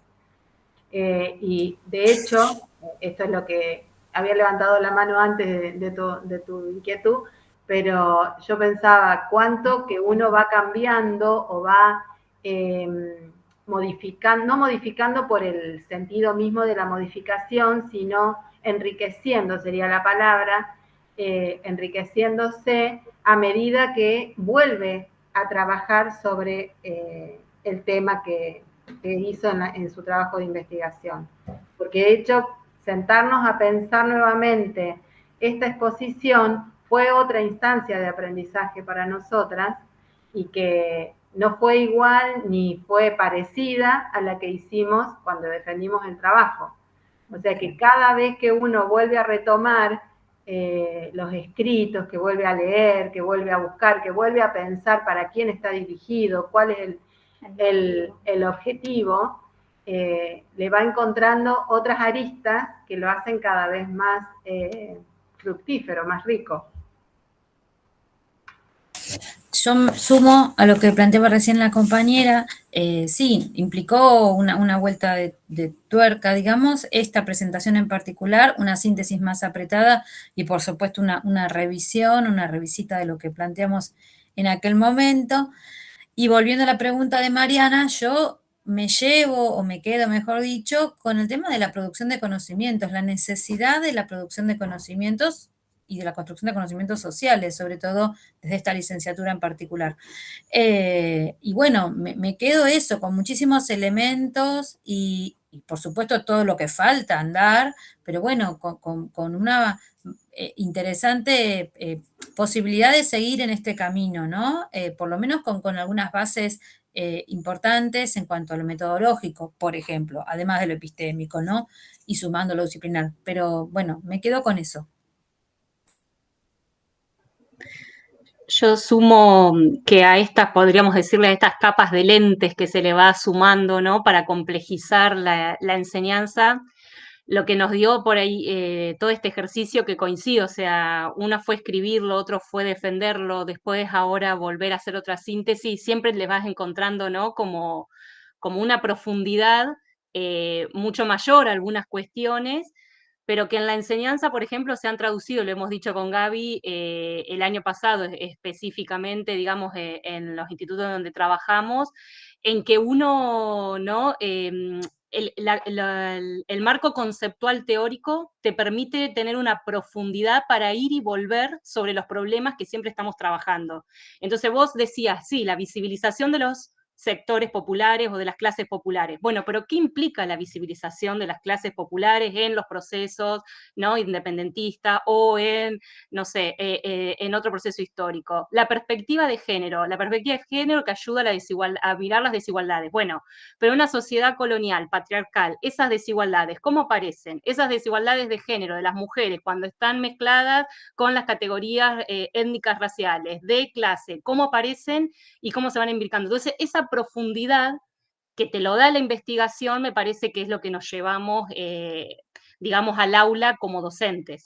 Y de hecho, esto es lo que había levantado la mano antes de tu inquietud, pero yo pensaba cuánto que uno va cambiando o va modificando, no modificando por el sentido mismo de la modificación, sino enriqueciendo, sería la palabra, enriqueciéndose a medida que vuelve a trabajar sobre el tema que hizo en su trabajo de investigación. Porque de hecho, sentarnos a pensar nuevamente esta exposición fue otra instancia de aprendizaje para nosotras y que no fue igual ni fue parecida a la que hicimos cuando defendimos el trabajo. O sea que cada vez que uno vuelve a retomar los escritos, que vuelve a leer, que vuelve a buscar, que vuelve a pensar para quién está dirigido, cuál es el objetivo, le va encontrando otras aristas que lo hacen cada vez más fructífero, más rico. Yo sumo a lo que planteaba recién la compañera, sí, implicó una vuelta de tuerca, digamos, esta presentación en particular, una síntesis más apretada y por supuesto una revisión, una revisita de lo que planteamos en aquel momento. Y volviendo a la pregunta de Mariana, yo me llevo, o me quedo, mejor dicho, con el tema de la producción de conocimientos, la necesidad de la producción de conocimientos y de la construcción de conocimientos sociales, sobre todo desde esta licenciatura en particular. Y bueno, me quedo eso, con muchísimos elementos y por supuesto todo lo que falta andar, pero bueno, con una interesante posibilidad de seguir en este camino, ¿no? Por lo menos con algunas bases importantes en cuanto a lo metodológico, por ejemplo, además de lo epistémico, ¿no? Y sumando lo disciplinar. Pero bueno, me quedo con eso. Yo sumo que a estas, podríamos decirle, a estas capas de lentes que se le va sumando, ¿no? Para complejizar la enseñanza, lo que nos dio por ahí todo este ejercicio que coincide, o sea, una fue escribirlo, otro fue defenderlo, después ahora volver a hacer otra síntesis, siempre le vas encontrando, ¿no? Como una profundidad mucho mayor a algunas cuestiones, pero que en la enseñanza, por ejemplo, se han traducido, lo hemos dicho con Gaby, el año pasado específicamente, digamos, en los institutos donde trabajamos, en que uno, ¿no? El marco conceptual teórico te permite tener una profundidad para ir y volver sobre los problemas que siempre estamos trabajando. Entonces vos decías, sí, la visibilización de los sectores populares o de las clases populares. Bueno, pero ¿qué implica la visibilización de las clases populares en los procesos, ¿no? Independentistas o en, no sé, en otro proceso histórico? La perspectiva de género que ayuda a mirar las desigualdades. Bueno, pero en una sociedad colonial, patriarcal, esas desigualdades, ¿cómo aparecen? Esas desigualdades de género de las mujeres cuando están mezcladas con las categorías étnicas raciales, de clase, ¿cómo aparecen y cómo se van imbricando? Entonces, esa profundidad que te lo da la investigación me parece que es lo que nos llevamos, digamos, al aula como docentes.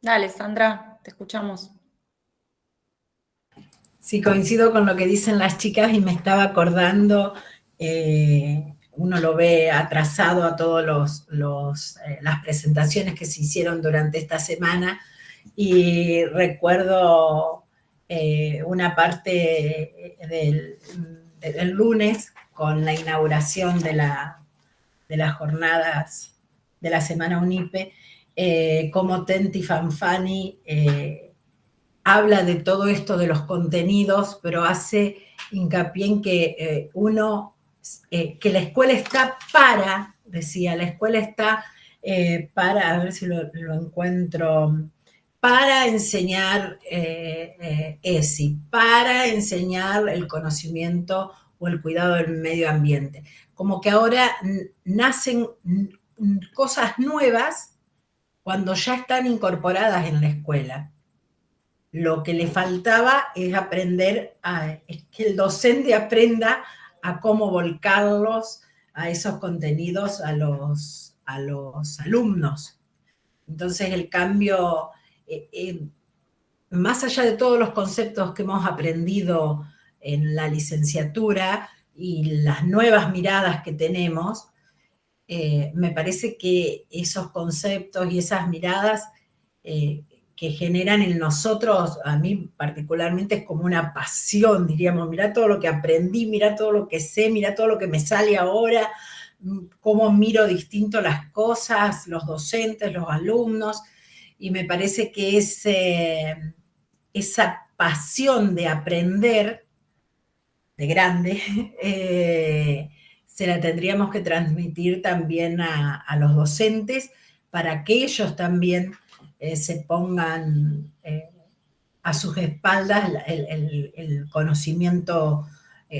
Dale, Sandra, te escuchamos. Sí, coincido con lo que dicen las chicas y me estaba acordando, uno lo ve atrasado a todas las presentaciones que se hicieron durante esta semana y recuerdo una parte del lunes con la inauguración de las jornadas de la Semana UNIPE, como Tenti Fanfani habla de todo esto de los contenidos, pero hace hincapié en que que la escuela está para, decía, la escuela está para, a ver si lo encuentro, para enseñar ESI, para enseñar el conocimiento o el cuidado del medio ambiente. Como que ahora nacen cosas nuevas cuando ya están incorporadas en la escuela. Lo que le faltaba es es que el docente aprenda a cómo volcarlos a esos contenidos a los alumnos. Entonces el cambio, más allá de todos los conceptos que hemos aprendido en la licenciatura y las nuevas miradas que tenemos, me parece que esos conceptos y esas miradas que generan en nosotros, a mí particularmente es como una pasión, diríamos, mirá todo lo que aprendí, mirá todo lo que sé, mirá todo lo que me sale ahora, cómo miro distinto las cosas, los docentes, los alumnos, y me parece que esa pasión de aprender de grande, se la tendríamos que transmitir también a los docentes para que ellos también se pongan a sus espaldas el conocimiento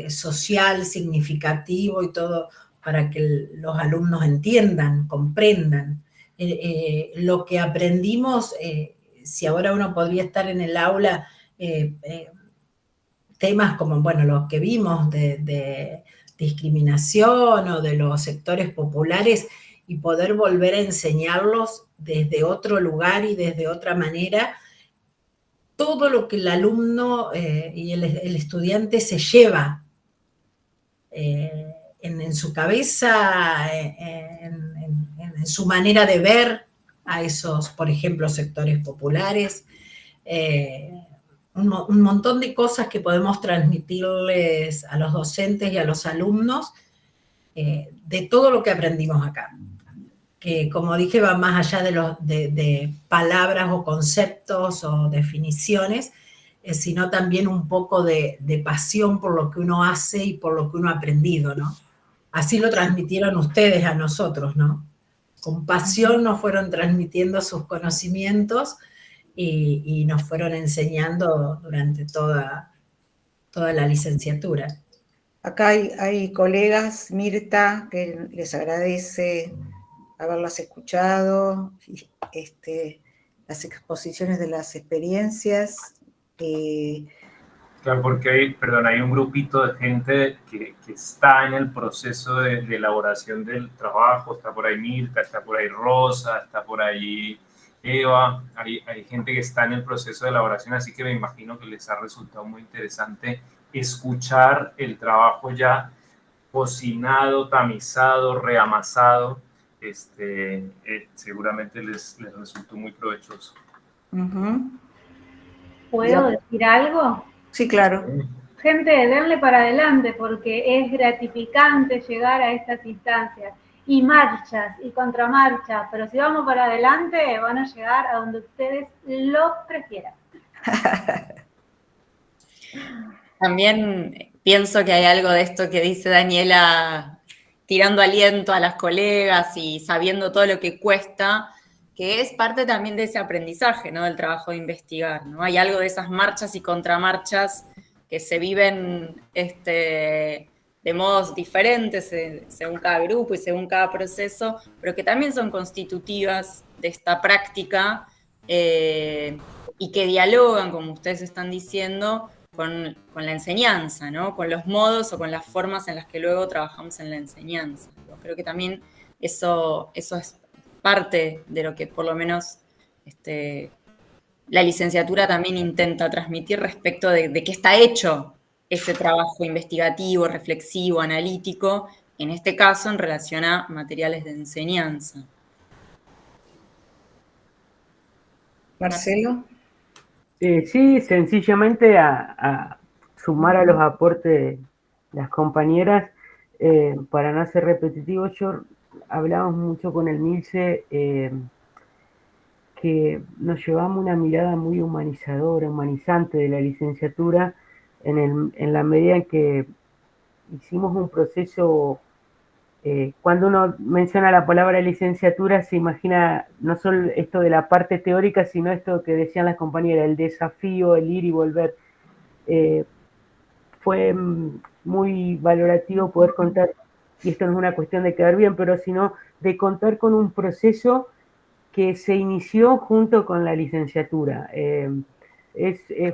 social, significativo y todo, para que los alumnos entiendan, comprendan. Lo que aprendimos, si ahora uno podría estar en el aula, temas como, bueno, los que vimos de discriminación o de los sectores populares, y poder volver a enseñarlos desde otro lugar y desde otra manera, todo lo que el alumno y el estudiante se lleva en su cabeza, en su manera de ver a esos, por ejemplo, sectores populares, un montón de cosas que podemos transmitirles a los docentes y a los alumnos de todo lo que aprendimos acá. Que, como dije, va más allá de palabras o conceptos o definiciones, sino también un poco de pasión por lo que uno hace y por lo que uno ha aprendido, ¿no? Así lo transmitieron ustedes a nosotros, ¿no? Con pasión nos fueron transmitiendo sus conocimientos y nos fueron enseñando durante toda la licenciatura. Acá hay colegas, Mirta, que les agradece haberlas escuchado, las exposiciones de las experiencias. Claro, porque hay un grupito de gente que está en el proceso de elaboración del trabajo. Está por ahí Mirta, está por ahí Rosa, está por ahí Eva. Hay gente que está en el proceso de elaboración, así que me imagino que les ha resultado muy interesante escuchar el trabajo ya cocinado, tamizado, reamasado. Seguramente les resultó muy provechoso. ¿Puedo decir algo? Sí, claro. Gente, denle para adelante porque es gratificante llegar a estas instancias. Y marchas y contramarchas, pero si vamos para adelante van a llegar a donde ustedes lo prefieran. También pienso que hay algo de esto que dice Daniela, tirando aliento a las colegas y sabiendo todo lo que cuesta, que es parte también de ese aprendizaje, ¿no? Del trabajo de investigar, ¿no? Hay algo de esas marchas y contramarchas que se viven de modos diferentes según cada grupo y según cada proceso, pero que también son constitutivas de esta práctica y que dialogan, como ustedes están diciendo, con la enseñanza, ¿no? Con los modos o con las formas en las que luego trabajamos en la enseñanza. Yo creo que también eso es parte de lo que por lo menos la licenciatura también intenta transmitir respecto de qué está hecho ese trabajo investigativo, reflexivo, analítico, en este caso en relación a materiales de enseñanza. Marcelo. Sí, sencillamente a sumar a los aportes de las compañeras, para no ser repetitivo, hablamos mucho con el Milce, que nos llevamos una mirada muy humanizadora, humanizante de la licenciatura, en la medida en que hicimos un proceso. Cuando uno menciona la palabra licenciatura, se imagina no solo esto de la parte teórica, sino esto que decían las compañeras, el desafío, el ir y volver. Fue muy valorativo poder contar, y esto no es una cuestión de quedar bien, pero sino de contar con un proceso que se inició junto con la licenciatura.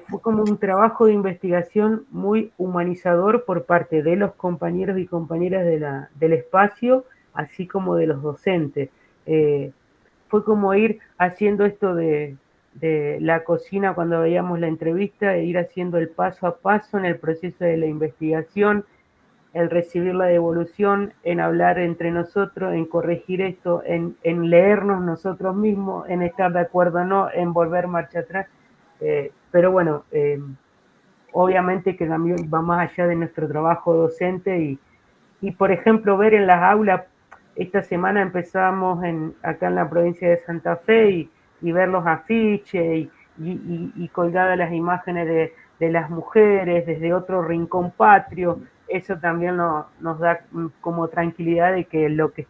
Fue como un trabajo de investigación muy humanizador por parte de los compañeros y compañeras del espacio, así como de los docentes. Fue como ir haciendo esto de la cocina cuando veíamos la entrevista, e ir haciendo el paso a paso en el proceso de la investigación, el recibir la devolución, en hablar entre nosotros, en corregir esto, en leernos nosotros mismos, en estar de acuerdo o no, en volver marcha atrás. Pero bueno, obviamente que también va más allá de nuestro trabajo docente y por ejemplo, ver en las aulas, esta semana empezamos acá en la provincia de Santa Fe y ver los afiches y colgadas las imágenes de las mujeres desde otro rincón patrio. Eso también nos da como tranquilidad de que lo que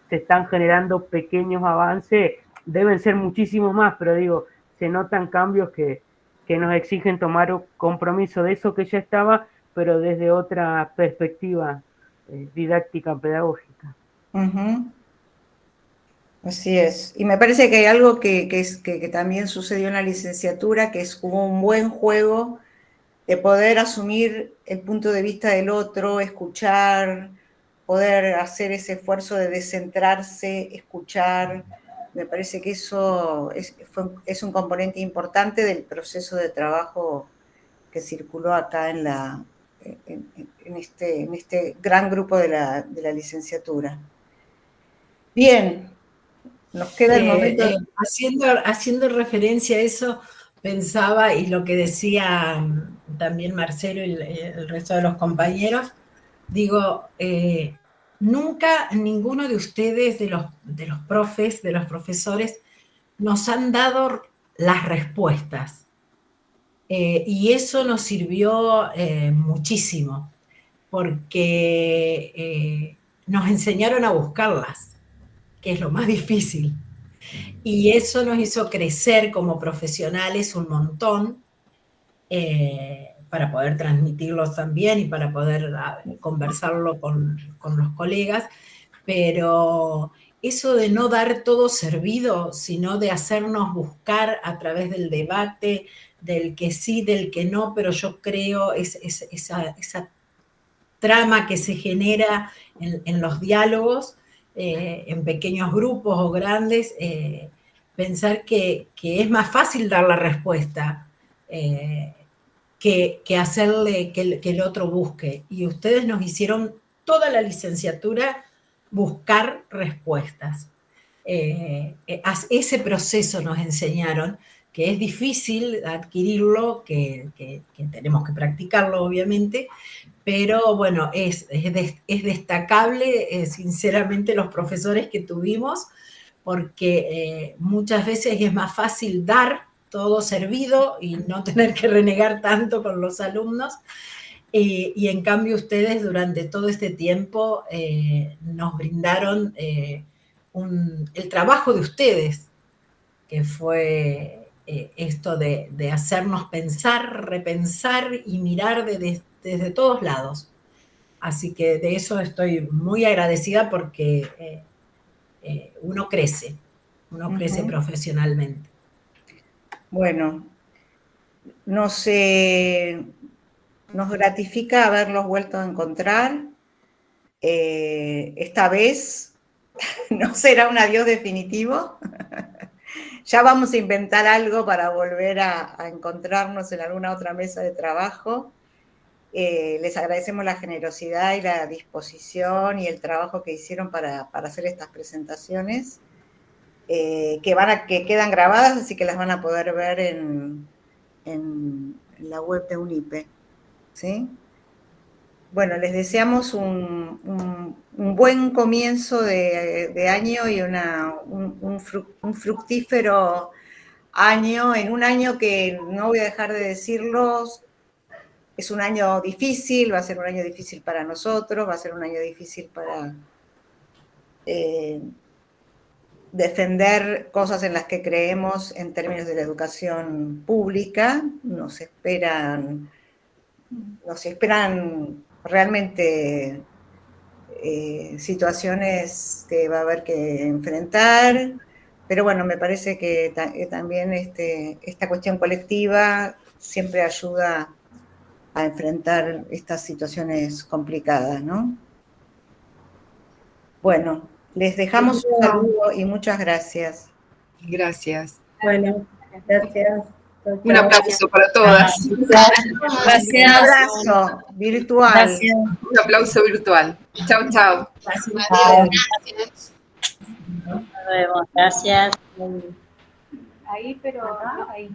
se están generando pequeños avances, deben ser muchísimos más, pero digo, se notan cambios que nos exigen tomar un compromiso de eso que ya estaba, pero desde otra perspectiva didáctica, pedagógica. Uh-huh. Así es. Y me parece que hay algo que también sucedió en la licenciatura, que es hubo un buen juego de poder asumir el punto de vista del otro, escuchar, poder hacer ese esfuerzo de descentrarse, escuchar. Me parece que eso es un componente importante del proceso de trabajo que circuló acá en este gran grupo de la licenciatura. Bien, nos queda el momento. Haciendo referencia a eso, pensaba, y lo que decía también Marcelo y el resto de los compañeros, digo, nunca ninguno de ustedes, de los profes, de los profesores, nos han dado las respuestas. Y eso nos sirvió muchísimo, porque nos enseñaron a buscarlas, que es lo más difícil. Y eso nos hizo crecer como profesionales un montón, para poder transmitirlos también y para poder conversarlo con los colegas, pero eso de no dar todo servido, sino de hacernos buscar a través del debate, del que sí, del que no, pero yo creo esa trama que se genera en los diálogos, en pequeños grupos o grandes, pensar que es más fácil dar la respuesta que hacerle que el otro busque. Y ustedes nos hicieron toda la licenciatura buscar respuestas. Ese proceso nos enseñaron, que es difícil adquirirlo, que tenemos que practicarlo obviamente, pero bueno, es destacable sinceramente los profesores que tuvimos, porque muchas veces es más fácil dar todo servido y no tener que renegar tanto con los alumnos, y en cambio ustedes durante todo este tiempo nos brindaron el trabajo de ustedes, que fue esto de hacernos pensar, repensar y mirar desde todos lados. Así que de eso estoy muy agradecida, porque uno crece profesionalmente. Bueno, nos gratifica haberlos vuelto a encontrar. Esta vez no será un adiós definitivo. Ya vamos a inventar algo para volver a encontrarnos en alguna otra mesa de trabajo. Les agradecemos la generosidad y la disposición y el trabajo que hicieron para hacer estas presentaciones, que quedan grabadas, así que las van a poder ver en la web de UNIPE. ¿Sí? Bueno, les deseamos un buen comienzo de año y un fructífero año, en un año que, no voy a dejar de decirlo, es un año difícil, va a ser un año difícil para nosotros, va a ser un año difícil para defender cosas en las que creemos en términos de la educación pública. Nos esperan realmente situaciones que va a haber que enfrentar, pero bueno, me parece que también esta cuestión colectiva siempre ayuda a enfrentar estas situaciones complicadas, ¿no? Bueno, les dejamos un saludo y muchas gracias. Gracias. Bueno, gracias. Un aplauso para todas. Un abrazo virtual. Gracias. Un aplauso virtual. Chau, chau. Gracias. Nos vemos. Gracias. Ahí, pero ahí.